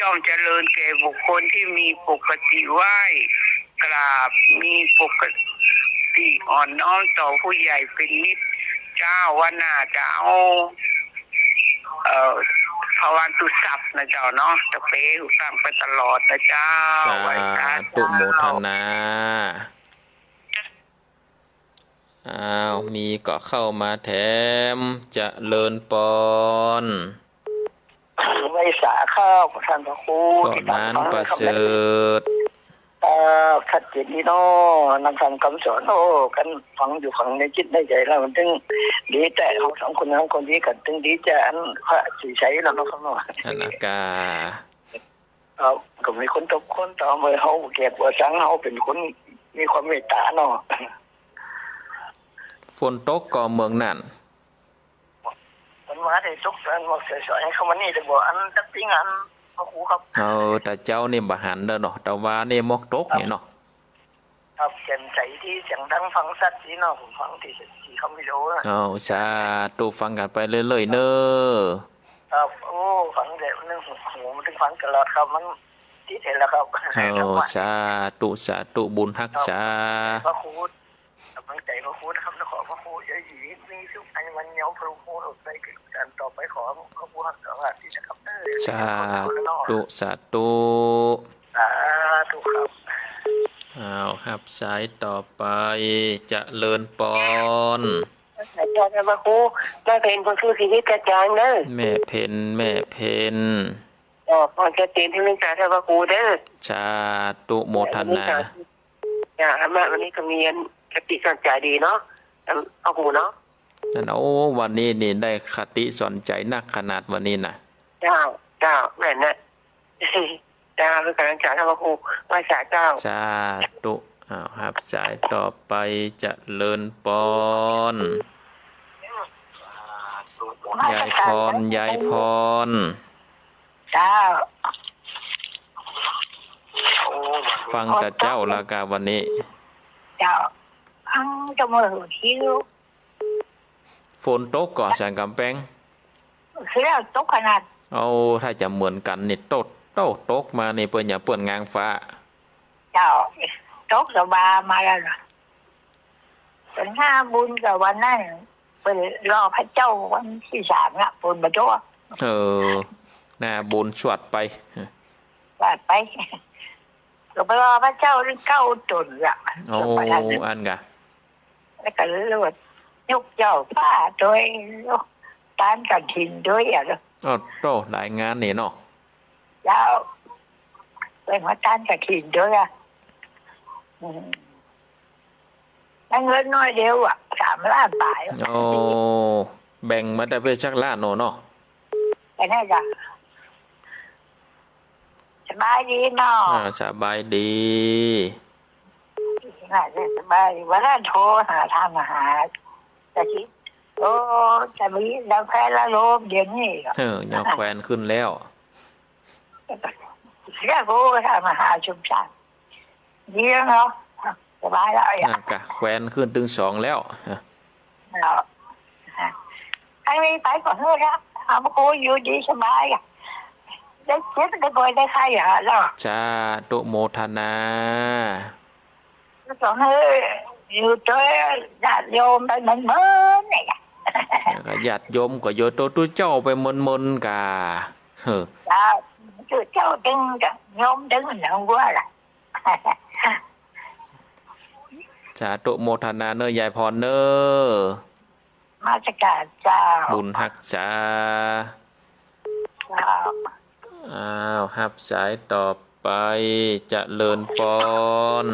Speaker 2: ย่อมเจริญแก่บุคคลที่มีปกติไหว้กราบมีปกติอ่อนน้อมต่อผู้ใหญ่เป็นนิจเจ้าวนาเจ้าภวันตุสัพนะเจ้าเนาะจะเป้หูฟังไปตลอดนะเจ้า
Speaker 1: สาธุโมทนาอ้าวมีก็เข้ามาแถมจะเลินปอน
Speaker 2: ไว้สาข้าวท่านพระครู
Speaker 1: ตอนนั้นประเสริฐ
Speaker 2: ขัดจิตนี่เนาะนำคำสอนโอ้กันฟังอยู่ฟังในจิตในใจแล้วมันถึงดีแต่เขาสองคนนั้นคนนี้กันถึงดีใจอันพระสีใช้แล้วเนาะครับเนาะ
Speaker 1: อนากา
Speaker 2: ก็มีคนตกคนต่อเมื่อเขาเก็บว่าสังเขาเป็นคนมีความเมตตาเนาะ
Speaker 1: ฝนตกก็เมืองนั่น
Speaker 2: มันมาได้ตกอันบอกสวยๆให้เขามานี่ได้บอกอันตักปิ้งอันพระครูครับ
Speaker 1: แต่เจ้านี่บ่หันเด้อเนาะแต่ว่านี่มกตกนี่เนาะ
Speaker 2: ครับเสียงใจที่เสียงดังฟังสัตว์ที่เนาะผมฟังที่เขาไม่รู้
Speaker 1: สาธุฟังกันไปเรื่อยๆเนอะ
Speaker 2: ครับโอ้ฟังเดี๋ยวนึงหูมันถึงฟังตลอดครับมันที่เห็นแล้วครับ
Speaker 1: สาธุบุญรักษา
Speaker 2: พระครูกำลังใจพระครูนะครับขอพระครูเยอะหยีมีสุขอันมันเยาพระครูหลุดไปกันต่อไปขอพระครูรักษาที่จะครับ
Speaker 1: สาธุ
Speaker 2: ครับ
Speaker 1: ครับสายต่อไปจะเลินปอน
Speaker 2: อาจารย์พระครูแม่เพนคนชื่อชีวิตอาจารย์เด้อ
Speaker 1: แม่เพน
Speaker 2: พอจะเต็มที่เรื่องการพระครูเด้อ
Speaker 1: สาธุโมทนา
Speaker 2: มาวันนี้ก็มีคติสอนใจดีเนาะเอาครูเนาะ
Speaker 1: นั่นวันนี้นี่ได้คติสอนใจนักขนาดวันนี้นะ
Speaker 2: เจ้าแม่น่ะเจ้าคือการจ่ายพระครูไหว้สาเจ้า
Speaker 1: สาธุครับสายต่อไปจะเลินปอนยายพรเจ้าฟังแต่เจ้าละกาวันนี้
Speaker 2: เจ้าจะมาหัวทิ้ว
Speaker 1: ฝนตกก่อนสันกำแพง
Speaker 2: คือแล้วตกขนาด
Speaker 1: ถ้าจะเหมือนกันนี่ตกมาในเปิ้นอย่าเปิ้นงางฟ้า
Speaker 2: เจ้าตกสบายมาแล้วนะเป็นห้าบุญกับวันนั้นเป็นรอพระเจ้าวันที่3ละบุญมาโจ้
Speaker 1: หน้าบุญสวดไป
Speaker 2: ก็ไปรอพระเจ้าเรื่อง9 ตุลละ
Speaker 1: อันกะ
Speaker 2: แล้วก็เลยยกเจ้าป้าโดยตานกันถิ่นด้วย
Speaker 1: โตหลายงานนี่เนาะ
Speaker 2: แล้วเป็นว่าตานกันถิ่นด้วยเงินน้อยเดียว3 ล้านบาท
Speaker 1: แบ่งมาได้ไปชักล้านเนาะ
Speaker 2: ไปไหนจ้ะสบายดีเนาะ
Speaker 1: สบายดี
Speaker 2: สบายวันนั้นโทรทำอาหารจะคิดจะมีดาวแควละโลมเดี๋ยวนี้
Speaker 1: ดาวแควนขึ้นแล้ว
Speaker 2: เรียกว่าทำอาหารชุมชนดีแล้วเนาะสบายแล้ว
Speaker 1: แควนขึ้นถึง2แล้ว
Speaker 2: ไอ้ ไปก่อนเถอะนะเอามาคุยอยู่ดีสบายอ่ะได้เช็ดได้บ่อยได้ใครอ่ะล่ะ
Speaker 1: สาธุโมทนา
Speaker 2: แล้วก็ให้อยู่ด้วยญาติโยมไปเหมือนเนี่ย
Speaker 1: แล้วก็ญาติโยมก็โยโตตุเจ้าไปมนๆกะเฮ้อ
Speaker 2: จ้าช่วยเจ้าดึงกับโยมดึงหนังวัวล่ะ
Speaker 1: สาธุโมทนาเนอะยายพรเนอะ
Speaker 2: มาสการเจ้า
Speaker 1: บุญหักษา
Speaker 2: เจ้า
Speaker 1: อ้าวครับสายต่อไปเจริญปอน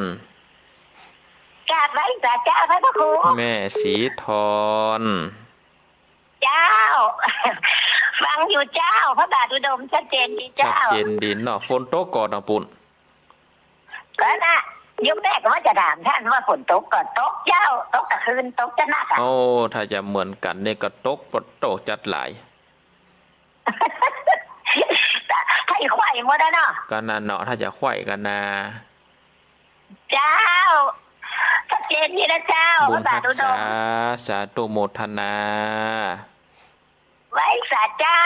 Speaker 2: กราบไว้จ้าเจ้าพระครู
Speaker 1: แม่สีทอน
Speaker 2: เจ้า ฟังอยู่เจ้าพระบาทอุดมชัดเจนดี
Speaker 1: ชัด
Speaker 2: เจ้า
Speaker 1: เจนดินเนาะฝนตกก่อนนะปุ่น
Speaker 2: ก็นะยมแม่ก็ว่าจะถามท่านว่าฝนตกก่อนตกเจ้าตกกลางคืนตกจะนักอ่ะ
Speaker 1: โอ้ถ้าจะเหมือนกันเนี่ยก็ตกปดโตจัดหลาย
Speaker 2: ให้ไข่หมดแล้วเนาะ
Speaker 1: ก็นั่นเนาะถ้าจะไขว้กันนะ
Speaker 2: เจ้าชัดเจนดีนะเจ้า
Speaker 1: บุ
Speaker 2: พ
Speaker 1: ญ
Speaker 2: ระบา
Speaker 1: หั
Speaker 2: ท
Speaker 1: ก
Speaker 2: อุด
Speaker 1: ษาม สาธุโมทนา
Speaker 2: ไว้สาเจ้า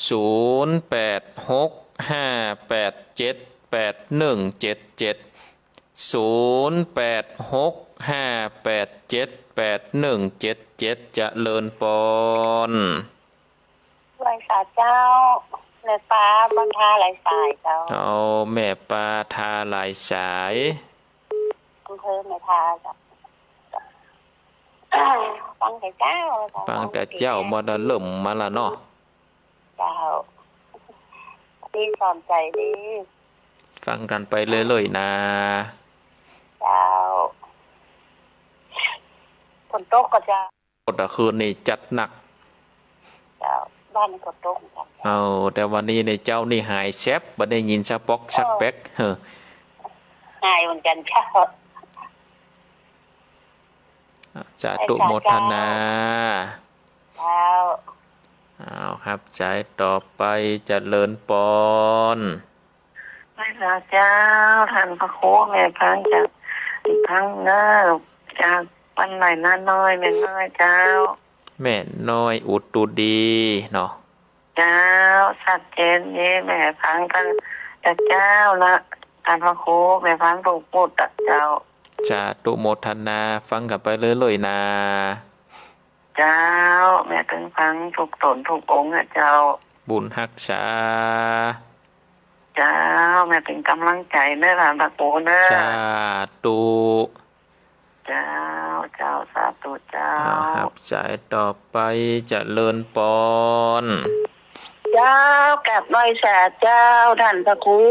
Speaker 1: 0865878177 จะเลินปอน
Speaker 2: ไว้สาเจ้าแม่ป้าบรรทาหลายสายเจ้า
Speaker 1: เอาแม่ปลาทาหลายสาย
Speaker 2: อำเภอแม่ทาเจ้าฟังแต่เจ้า
Speaker 1: ฟังแต่เจ้ามาได้เริ่มมาละเนาะ
Speaker 2: เจ้าดีสอนใจดี
Speaker 1: ฟังกันไปเรื่อยๆนะ
Speaker 2: เจ้าฝนตกก็จะ
Speaker 1: กดคืนนี่จัดหนัก
Speaker 2: เจ้าบ้านก็ตกกัน
Speaker 1: เอาแต่วันนี้ในเจ้านี่หายแซบบ่ได้ยินสักปอกสักแป๊กเฮ้อ
Speaker 2: ง่ายเหมือนกันเจ้า
Speaker 1: สาธุโมทนา
Speaker 2: เจ้า
Speaker 1: เอาครับสายต่อไปเจริญปอน
Speaker 2: พระเจ้าท่านพระโคแม่พังจากพังเนอจากปันไหนน้าน้อยแม่น้อยเจ้า
Speaker 1: แม่น้อยอุดตูดีเนาะ
Speaker 2: เจ้าสัดเจนนี้แม่พังกันจากเจ้าละท่านพระโคแม่พังถูกพูดตัดเจ้า
Speaker 1: สาธุโมทนาฟังกันไปเรื่อยๆนะ
Speaker 2: เจ้าแม่ถึงพังถูกตนถูกองค์อะเจ้า
Speaker 1: บุญรักษา
Speaker 2: เจ้าแม่เป็นกำลังใจเนื้อท่านพระโคเนื้อ
Speaker 1: สาธุ
Speaker 2: เจ้าเจ้าสาธุเจ้า
Speaker 1: เอาครับสายต่อไปเจริญปอน
Speaker 2: เจ้ากลับไหว้สาเจ้าท่านพระครู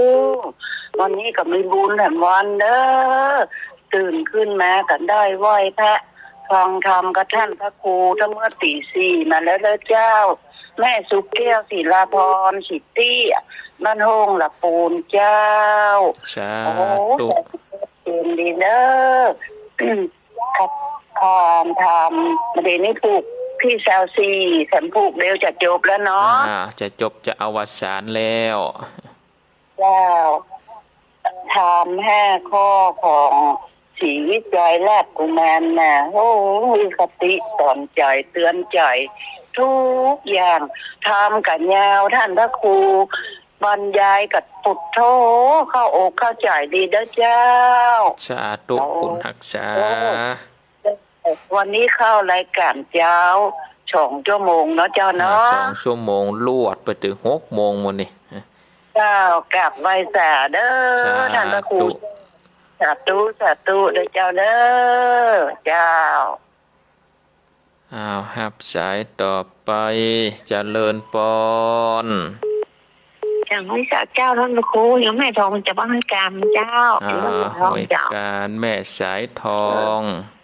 Speaker 2: วันนี้ก็มีบุญแห่งวันเด้อตื่นขึ้นมากันได้ไหว้พระฟังธรรมกับท่านพระครูทั้งเมื่อตีสี่มาแล้วเด้อเจ้า แม่สุกแก้วศิลาพรสิทตี้บ้านโฮงละปูนเจ้า
Speaker 1: สา
Speaker 2: โอ้โห
Speaker 1: ธุ
Speaker 2: เต็มดีเด้อครับความทำประเด็นนี้ผูกพี่แซวซีฉันผูกเร็วจะจบแล้วเนาะ
Speaker 1: จะจบจะอวสานแล้ว
Speaker 2: เจ้าทำ5 ข้อของสีวิจัยแรกกุมารน่ะโอ้มีคติสอนใจเตือนใจ ทุกอย่างทำกับยาวท่านพระครูบรรยายกับปุถโธเข้าอกเข้าใจดีเด้อเจ้า
Speaker 1: สาธุบุญรักษา
Speaker 2: วันนี้เข้ารายการเจ้า2 ชั่วโมงเนาะเจ้าเนาะ
Speaker 1: 2 ชั่วโมงลวดไปถึง6 โมงวันนี้
Speaker 2: เจ้ากลับไหว้สาเด้อ
Speaker 1: สา
Speaker 2: ท่านพระครู
Speaker 1: ธุ
Speaker 2: สาธุสาธุเด้อเจ้าเด้อเจ้า
Speaker 1: อ้าวครับสายต่อไปเจริญปอน
Speaker 2: อย่างวิสาเจ้าท่านพระครูยังแม่ทองจะบ้านกรรมเจ้า
Speaker 1: อ้า
Speaker 2: เป็น
Speaker 1: ว
Speaker 2: แม่ทอง
Speaker 1: หวย
Speaker 2: เจ้า
Speaker 1: การแม่สายทอง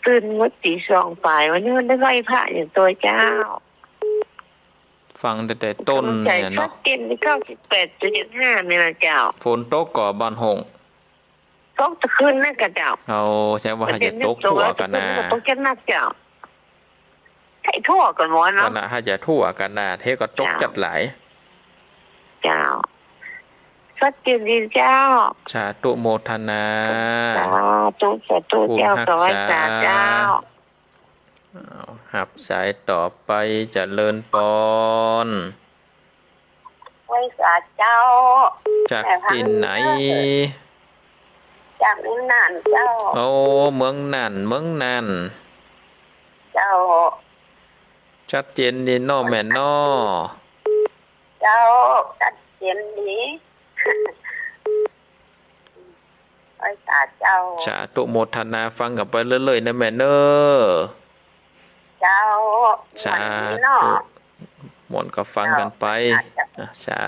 Speaker 2: ตื่นวัดตี2ฝ่ายวันนี้มันได้ไหว้พระอย่างตัวเจ้า
Speaker 1: ฟังแต่ต้น
Speaker 2: ใจ
Speaker 1: เนี่ย
Speaker 2: ชั
Speaker 1: เนาะ
Speaker 2: ดเจนที่98.75เนี่ยนะเจ้า
Speaker 1: ฝนตกก่อบ้านหง
Speaker 2: ตกตะคืนนั่นกับเจ้า
Speaker 1: เอาใช่ว่าให้จะตกทั่วกันนะ
Speaker 2: ตกแค่นักเจ้าให้ทั่วกันหมด
Speaker 1: ก็
Speaker 2: เนาะ
Speaker 1: นะให้จะทั่วกันนะเทก็ตกจัดหลาย
Speaker 2: เจ้าชัดเจนดีเจ้า
Speaker 1: สาธุโมทนา
Speaker 2: สาธุเจ้าสวัสดีเจ้า
Speaker 1: อ้าวค หับสายต่อไปเจริญปอน
Speaker 2: ไว้สาเจ้า
Speaker 1: จากที่ไหน
Speaker 2: จากนี้นานเจ้า
Speaker 1: โอ้เมืองนั่น
Speaker 2: เจ้า
Speaker 1: ชัดเจนดีเนาะแม่เนาะ
Speaker 2: เจ้าตัดเสียนนี้ไว้สาเจ้า
Speaker 1: สาธุโมทนาฟังกันไปเรื่อยๆนะแม่เน้อ
Speaker 2: เจ้า
Speaker 1: สา
Speaker 2: เนาะ
Speaker 1: ธุหมดก็ฟังกันไปสา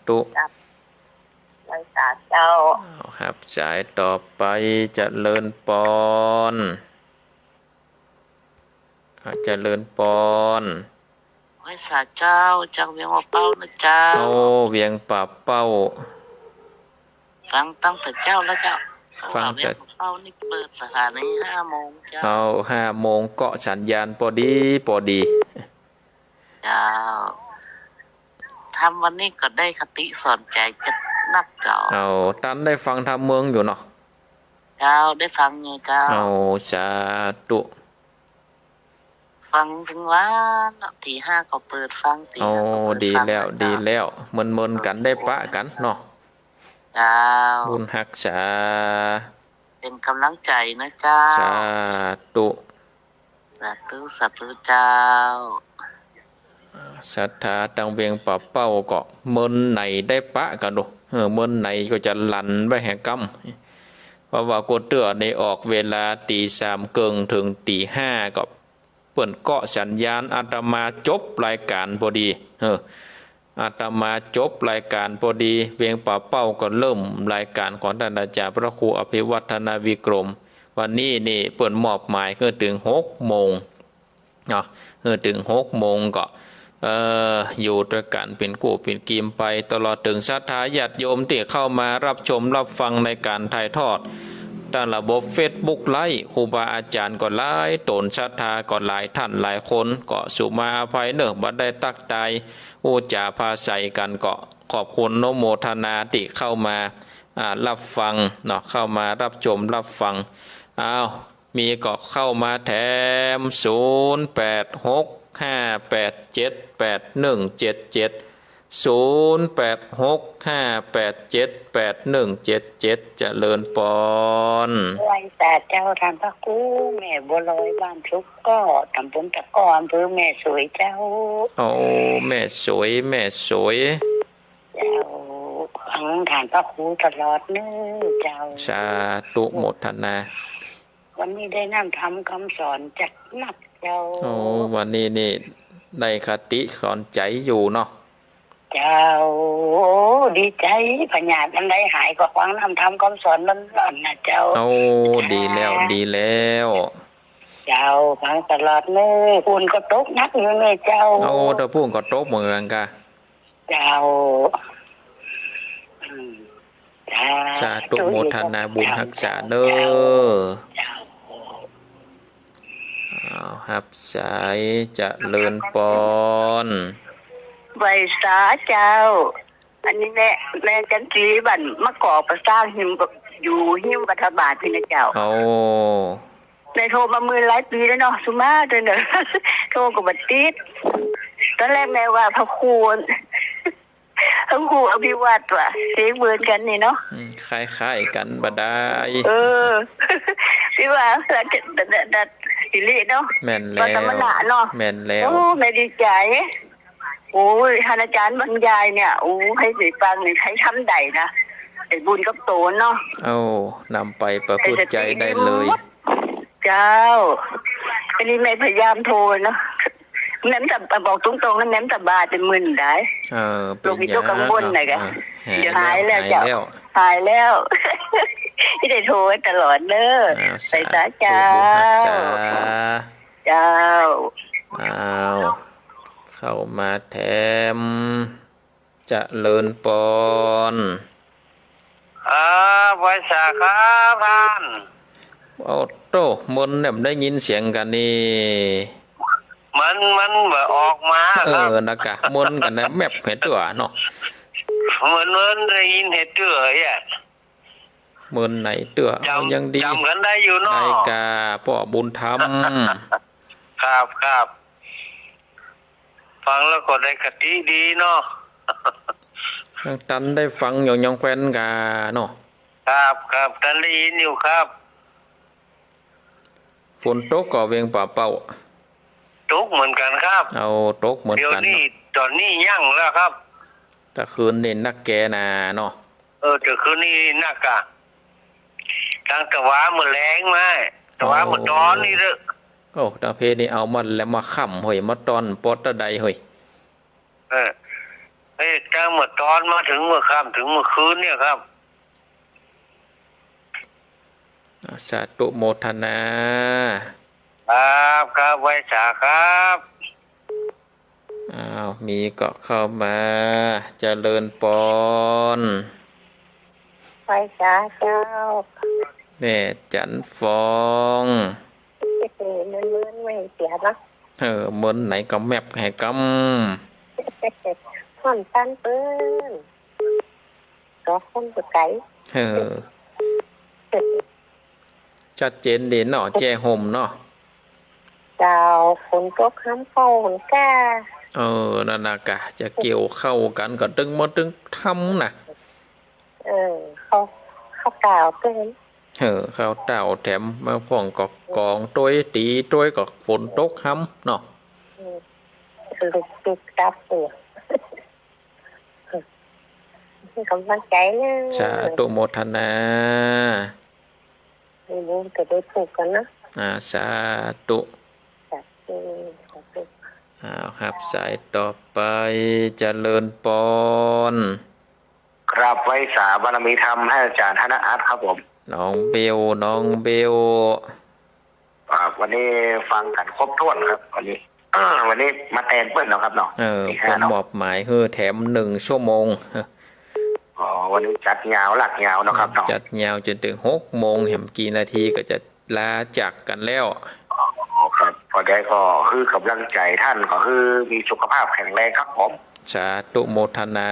Speaker 1: ธุ
Speaker 2: ไว้สาเจ้า
Speaker 1: ครับสายต่อไปเจริญปอนเจริญปอน
Speaker 3: ไว้สาเจ้าจากเวียงหัวเป้านะเจ้า
Speaker 1: โอ้เวียงป่าเป้า
Speaker 3: ฟังตั้งแต่เจ้าแล้วเจ้า
Speaker 1: ฟังแต่
Speaker 3: เวียงหัวเป้านี่เปิดสถานี5 โมงเจ้า
Speaker 1: เอา5 โมงเกาะสัญญาณพอดี
Speaker 3: เจ้าทำวันนี้ก็ได้คติสอนใจจะนักเจ้า
Speaker 1: เอาตันได้ฟังทำเมืองอยู่เนาะ
Speaker 3: เจ้าได้ฟังไงเจ้า
Speaker 1: เอาสาธุ
Speaker 3: ฟังถึงว่าตีห้าก็เปิดฟังตี
Speaker 1: โอ้
Speaker 3: ห้าก็เปิด
Speaker 1: ดี
Speaker 3: ฟัง
Speaker 1: แล้ว
Speaker 3: นะ
Speaker 1: ดี
Speaker 3: เจ้า
Speaker 1: แล้วเมินกันได้ปะกันเนาะ
Speaker 3: เจ้า
Speaker 1: บุญฮักษา
Speaker 3: เป็นกำลังใจนะเจ้า
Speaker 1: สาธุ
Speaker 3: สาธุเจ้า
Speaker 1: ศรัทธาตังเวียงป่าเป้าก็เมินไหนได้ปะกันดูเมินไหนก็จะลันไปแห่กำเพราะว่ากูเตือในออกเวลา3 เกิงถึง5ก็เปิ่นเกาะสัญญาณอาตมาจบรายการพอดีอาตมาจบรายการพอดีเวียงป่าเป้าก็เริ่มรายการของท่านอาจารย์พระครูอภิวัฒนาวิกรมวันนี้นี่เปิ่นมอบหมายคือถึง6 โมงเนาะถึง6 โมงก็อยู่ด้วยกันเป็นกู้เป็นกีมไปตลอดถึงศรัทธาญาติโยมที่เข้ามารับชมรับฟังในการถ่ายทอดด้านระบบ Facebook ไลฟ์ครูบาอาจารย์ก็หลายตนศรัทธาก็หลายท่านหลายคนก็สุมาอภัยเนอะบ่ได้ตักใจโอจาพาใส่กันก็ขอบคุณโนโมทนาที่เข้ามารับฟังเนาะเข้ามารับชมรับฟังมีก็เข้ามาแถม0865878177 เจริญปอน
Speaker 2: ไว้สาเจ้าทานพระกู้แม่บัวลอยบ้านทุกก็ตำบลตะกอนอำเภอแม่สวยเจ้า
Speaker 1: โอ้แม่สวยแม่สวย
Speaker 2: เจ้าฟังทานพระครูตลอดเนื้อเจ้า
Speaker 1: สาธุโมทนา
Speaker 2: วันนี้ได้นำทำคำสอนจัดนักเจ้า
Speaker 1: โอ้วันนี้นี่ในคติสอนใจอยู่เนาะ
Speaker 2: เจ้าโอ้ดีใจปัญญาอันใดหายก็ฟังนำทำคำสอนล้นๆนะเจ้า
Speaker 1: โอ้ดีแล้วดีแล้ว
Speaker 2: เจ้าฟังตลอดเนื้อคุณก็ตกนักอยู่เลยเจ้า
Speaker 1: โอ้ถ้าพูดก็ตบเหมือนกันกะ
Speaker 2: เจ้าจ้า
Speaker 1: สาธุโมทนาบุญรักษาเด้อครับสายเจริญปอน
Speaker 2: ไวสาเจ้า อันนี้แม่จันทรีบันมะกอกประสร้างหิมกับอยู่หิมรัฐบาลพี่นะเจ้า
Speaker 1: โอ้
Speaker 2: ในโทรมามือหลายปีแล้วเนาะสุมาเด้อเนอะ โทรกับบัดติดตอนแรกแม่ว่าพระครูพระครูอภิวัตรว่ะเสียงเหมือนกันนี่เนาะ
Speaker 1: คล้ายๆกันบ่ได้
Speaker 2: พี่ว่าดัดสิริเนาะ
Speaker 1: แม่นแล้ว
Speaker 2: ธรรมดาเนาะ
Speaker 1: แม่นแล้ว
Speaker 2: โอ้แม่ดีใจโอ้ยท่านอาจารย์บรรยายเนี่ยโอ้ให้สิฟังนี่ใช้ทำใดนะไอ้บุญกับโตนเนาะ
Speaker 1: เอานำไปประพฤติใจได้เลย
Speaker 2: เจ้าอันนี้แม่พยายามโทรเนาะแม้แต่บอกตรงๆแล้วแม้แต่บาทเป็นหมื่นได้
Speaker 1: เป็น
Speaker 2: มีตัวกังวลหน่อยกัน เดี๋ยวหายแล้ว
Speaker 1: เจ้า
Speaker 2: เจ้าหายแล้วที่ได้โทรไว้ตลอดเด้อใส่สาเจ้า เจ้า
Speaker 1: เข้ามาแถมเจริญปอน
Speaker 3: ไว้สาครับท่าน
Speaker 1: โอ้โตมนเนี่ยได้ยินเสียงกันนี่
Speaker 3: มันแบบออกมาครับ
Speaker 1: นะคะมนกันนะแมบเห็ดตัวเนาะ
Speaker 3: มันได้ยินเห็ดเตื้ออ่ะ
Speaker 1: มนไหนเตื้อยังดี
Speaker 3: จำกันได้อยู่เนาะ
Speaker 1: ได้กาพ่อบุญธรรม
Speaker 4: ครับครับฟังแล้วก็ได้คติดีเนาะ
Speaker 1: ทางตันได้ฟังหยองยองแควนกาเนาะ
Speaker 4: ครับครับท่านได้ยินอยู่ครับ
Speaker 1: ฝนตกก็เวียงป่าเป้า
Speaker 4: ทุกเหมือนกันครับ
Speaker 1: เอาตกเหมือน
Speaker 4: เดี๋ยว
Speaker 1: กัน
Speaker 4: นี้ตอนนี้ยั่งแล้วครับ
Speaker 1: แต่คืนนี่นักแกนาเนาะ
Speaker 4: แต่คืนนี้นักอะทางตะวันมือแรงมาตะวันมือตอนนี่เด้อ
Speaker 1: โอ้ตาเพนี่เอามันแล้วมาค่ำหอยมาตอนปอดตะใดหอย
Speaker 4: ถ้าเมื่อตอนมาถึงเมื่อค่ำถึงเมื่อคืนเนี่ยครับ
Speaker 1: สาธุโมทนา
Speaker 4: ครับครับไว้สาครับ
Speaker 1: อ้าวมีก็เข้ามาเจริญปอน
Speaker 5: ไปจ้าเจ้า
Speaker 1: แม่จันฟอง
Speaker 5: มันไม่เสียนะ
Speaker 1: เหมือนไหนก็แมบให้ก
Speaker 5: ห่อนตันเปิ้นก็คนตัวไก่
Speaker 1: ำชัดเจนดีเนาะแจ้ห่มเนาะ
Speaker 5: เจ้าฝนตกค้ำเข้าฝนก้า
Speaker 1: นั่นนะกะจะเกี่ยวเข้ากันก็ตึงมาตึงทำนะ
Speaker 5: เขากล่าวเปิ้น
Speaker 1: ข้าวเต่าแถมมาพ่องก็กองต้วยตีต้วยก็ฝนตกห้ำเนาะ
Speaker 5: ลุกดับตัวกำลังใจนะ
Speaker 1: สาธุโมทนา
Speaker 5: ไม่รู้จะได้ถูกกันนะ
Speaker 1: สาธุ
Speaker 5: จ้ะ
Speaker 1: ครับสายต่อไปเจริญปอน
Speaker 4: ครับไว้สาบารมีธรรมให้อาจารย์ธนอัตครับผม
Speaker 1: น้องเบล
Speaker 4: วันนี้ฟังกันครบถ้วนครับ วันนี้ วันนี้มาแทนเปิ้ลเนาะครับเนาะ
Speaker 1: เป็นมอบหมายให้แถม1 ชั่วโมง
Speaker 4: วันนี้จัดยาวหลักยาวเนาะครับเนาะ
Speaker 1: จัดยาวจนถึง6 โมงแหมกี่นาทีก็จะลาจากกันแล้ว
Speaker 4: ครับพอได้ก็คือกำลังใจท่านก็คือมีสุขภาพแข็งแรงครับผม
Speaker 1: สาธุโมทนา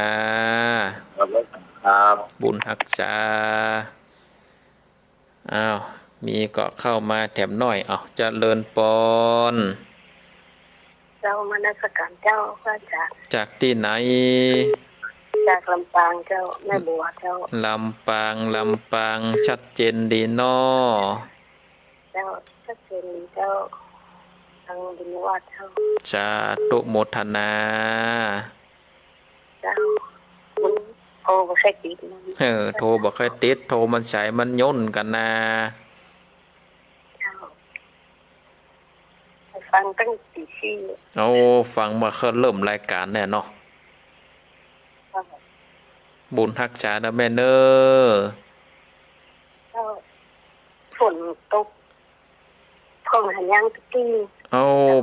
Speaker 4: ครับ
Speaker 1: บุญรักษามีก็เข้ามาแถมหน่อยเจริญปอน
Speaker 5: เจ้ามานักการเจ้าก็จาก
Speaker 1: ที่ไหน
Speaker 5: จากลำปางเจ้าแม่บัวเจ้า
Speaker 1: ลำปางชัดเจนดีเนาะ
Speaker 5: เจ้าชัดเจนเจ้าทางบุญวัดเจ้า
Speaker 1: สาธุโมทนา
Speaker 5: เจ้ามันโอ้บ่ใช่ติดมัน
Speaker 1: โทรบอกให้ติดโทรมันสายมันย่นกันนะ
Speaker 5: เจ้าไปฟังตั้งตีสี่
Speaker 1: ฟังมาเคยเริ่มรายการแน่เนาะ
Speaker 5: เจ้า
Speaker 1: บุญรักษานะแม่เนอ
Speaker 5: เจ้าฝนตกพ่องหันยังตะกี้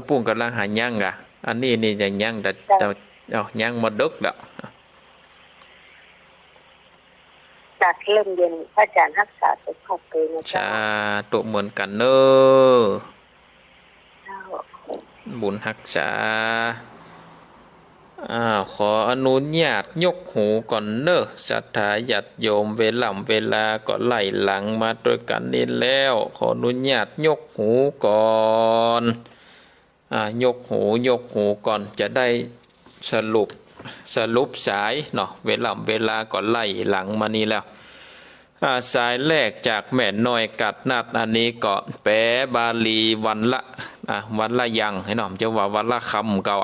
Speaker 1: ปุ่งกำลังหาย่างกะอันนี้นี่ยังย่างแต่ย่างมาดึกแล้ว
Speaker 5: จากเริ่มเย็นพระอาจารย์รักษาสุขภาพตัวนะ
Speaker 1: สา
Speaker 5: เจ้า
Speaker 1: ธุเหมือนกันเนอ
Speaker 5: เจ้า
Speaker 1: บุญรักษาขออนุญาตยกหูก่อนเนอะศรัทธาญาติโยมเวลาก็ไล่หลังมาด้วยกันนี่แล้วขออนุญาตยกหูก่อนยกหูก่อนจะได้สรุปสายเนาะเวลาก็ไล่หลังมานี่แล้วสายแรกจากแม่น้อยกัดนัดอันนี้ก็แปลบาลีวันละยังให้หน่อมจะว่าวันละคำเก่า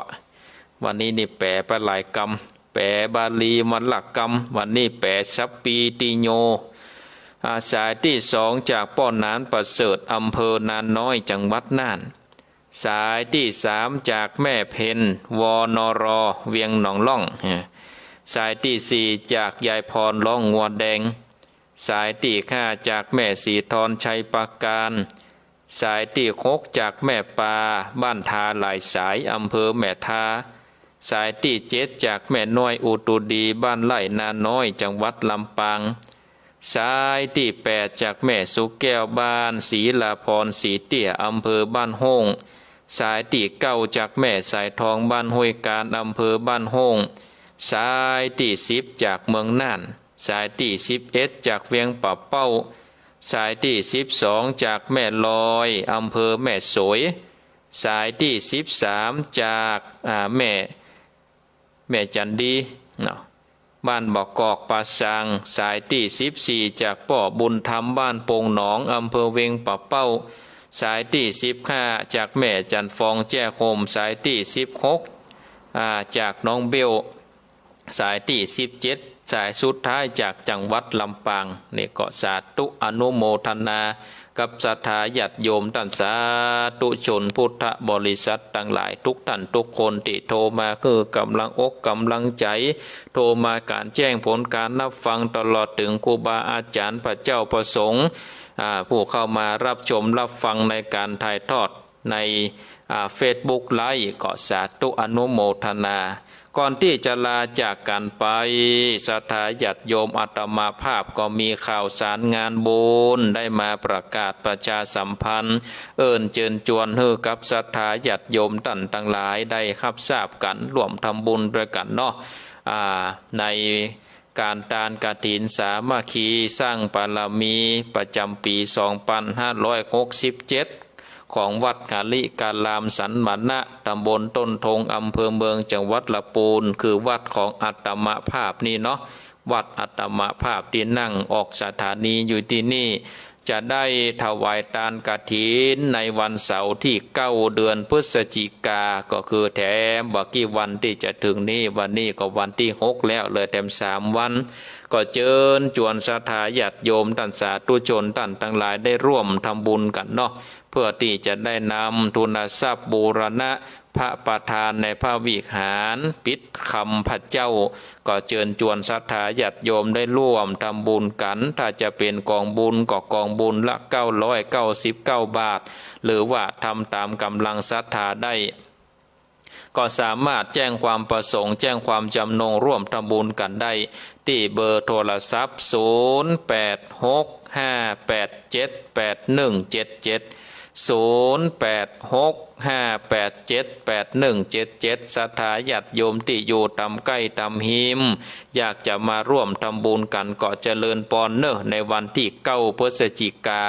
Speaker 1: วันนี้นี่แปลไปหลายกรรมแปลบาลีวันละกรรมวันนี้แปลสัปปีติโยสายที่2จากป้อนนานประเสริฐอำเภอนานน้อยจังหวัดน่านสายที่3จากแม่เพนวนรเวียงหนองล่องสายที่4จากยายพรล่องงัวแดงสายที่5จากแม่สีทรชัยปราการสายที่6จากแม่ปาบ้านทาหลายสายอำเภอแม่ทาสายที่7จากแม่น้อยอุตุดีบ้านไร่นาน้อยจังหวัดลำปางสายที่8จากแม่สุแก้วบ้านศรีลาพรศรีเตี้ยอำเภอบ้านโฮงสายที่9จากแม่สายทองบ้านห้วยการอำเภอบ้านโฮงสายที่10จากเมืองน่านสายที่11จากเวียงป่าเป้าสายที่12จากแม่ลอยอำเภอแม่สวย สายที่13จากแม่จันดีเนาะบ้านบอกกอกป่าสังสายที่14จากป่อบุญธรรมบ้านโป่งหนองอำเภอเวียงป่าเป้าสายที่15จากแม่จันฟองแจ้โคมสายที่16จากน้องเบลสายที่17สายสุดท้ายจากจังหวัดลำปางนี่ก็สาธุอนุโมทนากับศรัทธาญาติโยมท่านสาธุชนพุทธบริษัททั้งหลายทุกท่านทุกคนที่โทรมาคือกำลังอกกำลังใจโทรมาการแจ้งผลการนับฟังตลอดถึงครูบาอาจารย์พระเจ้าประสงค์ผู้เข้ามารับชมรับฟังในการถ่ายทอดในFacebook ไลฟ์ก็สาธุอนุโมทนาก่อนที่จะลาจากกันไปศรัทธาญาติโยมอาตมาภาพก็มีข่าวสารงานบุญได้มาประกาศประชาสัมพันธ์เชิญชวนให้กับศรัทธาญาติโยมท่านทั้งหลายได้รับทราบกันร่วมทำบุญด้วยกันเนาะในการทานกฐินสามัคคีสร้างบารมีประจำปี 2567ของวัดกาลิกาลามสันมณะตำบลต้นทงอำเภอเมืองจังหวัดลำพูนคือวัดของอาตมาภาพนี่เนาะวัดอาตมาภาพที่นั่งออกสถานีอยู่ที่นี่จะได้ถวายทานกฐินในวันเสาร์ที่9 เดือนพฤศจิกาก็คือแถมบักกี่วันที่จะถึงนี้วันนี้ก็วันที่6แล้วเลยแถม3 วันก็เชิญชวนศรัทธาญาติโยมท่านสาธุชนท่านทั้งหลายได้ร่วมทำบุญกันเนาะเพื่อที่จะได้นำทุนทรัพย์บูรณะพระประธานในพระวิหารปิดคำพระเจ้าก็เชิญชวนศรัทธาญาติโยมได้ร่วมทำบุญกันถ้าจะเป็นกองบุญก็กองบุญละ999 บาทหรือว่าทำตามกำลังศรัทธาได้ก็สามารถแจ้งความประสงค์แจ้งความจำนงร่วมทำบุญกันได้ที่เบอร์โทรศัพท์0865878177 ศรัทธาญาติโยมที่อยู่ตำใกล้ตำหิมอยากจะมาร่วมทำบุญกันก็เจริญพรเนอะในวันที่9 พฤศจิกา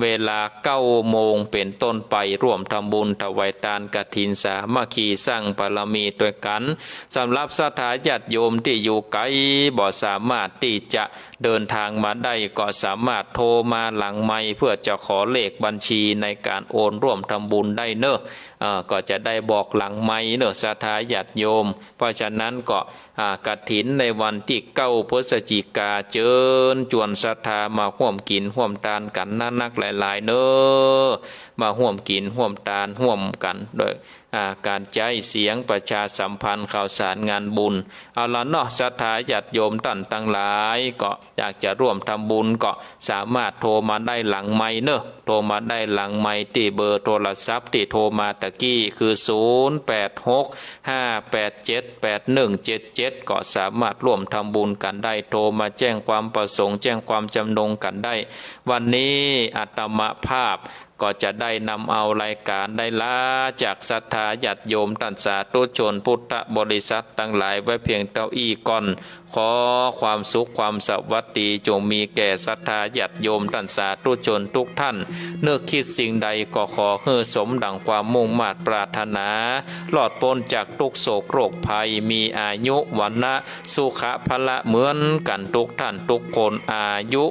Speaker 1: เวลา9 โมงเป็นต้นไปร่วมทำบุญถวายทานกฐินสามัคคีสร้างบารมีด้วยกันสำหรับศรัทธาญาติโยมที่อยู่ไกลบ่สามารถที่จะเดินทางมาได้ก็สามารถโทรมาหลังไมค์เพื่อจะขอเลขบัญชีในการโอนร่วมทำบุญได้เนอะก็จะได้บอกหลังไมค์เนอะศรัทธาญาติโยมเพราะฉะนั้นก็กฐินในวันที่9 พฤศจิกาเชิญชวนศรัทธามาร่วมกินร่วมทานกันนักหลายๆเนอะมาร่วมกินร่วมทานร่วมกันโดยการใจเสียงประชาสัมพันธ์ข่าวสารงานบุญเอาละเนาะศรัทธาญาติโยมท่านทั้งหลายก็อยากจะร่วมทำบุญก็สามารถโทรมาได้หลังไมค์เนอะโทรมาได้หลังไมค์ที่เบอร์โทรศัพท์ที่โทรมาตะกี้คือ0865878177ก็สามารถร่วมทำบุญกันได้โทรมาแจ้งความประสงค์แจ้งความจำนงกันได้วันนี้อาตมาภาพก็จะได้นำเอารายการได้ลาจากศรัทธาญาติโยมท่านสาธุชนพุทธบริษัททั้งหลายไว้เพียงเท่าอี้ก่อนขอความสุขความสวัสดีจงมีแก่ศรัทธาญาติโยมท่านสาธุชนทุกท่านเนื้อคิดสิ่งใดก็ขอให้สมดังความมุ่งมา่ปรารถนาหลอดพ้นจากทุกโศกโรคภัยมีอายุวันนะสุขะพละเหมือนกันทุกท่านทุกคนอายุ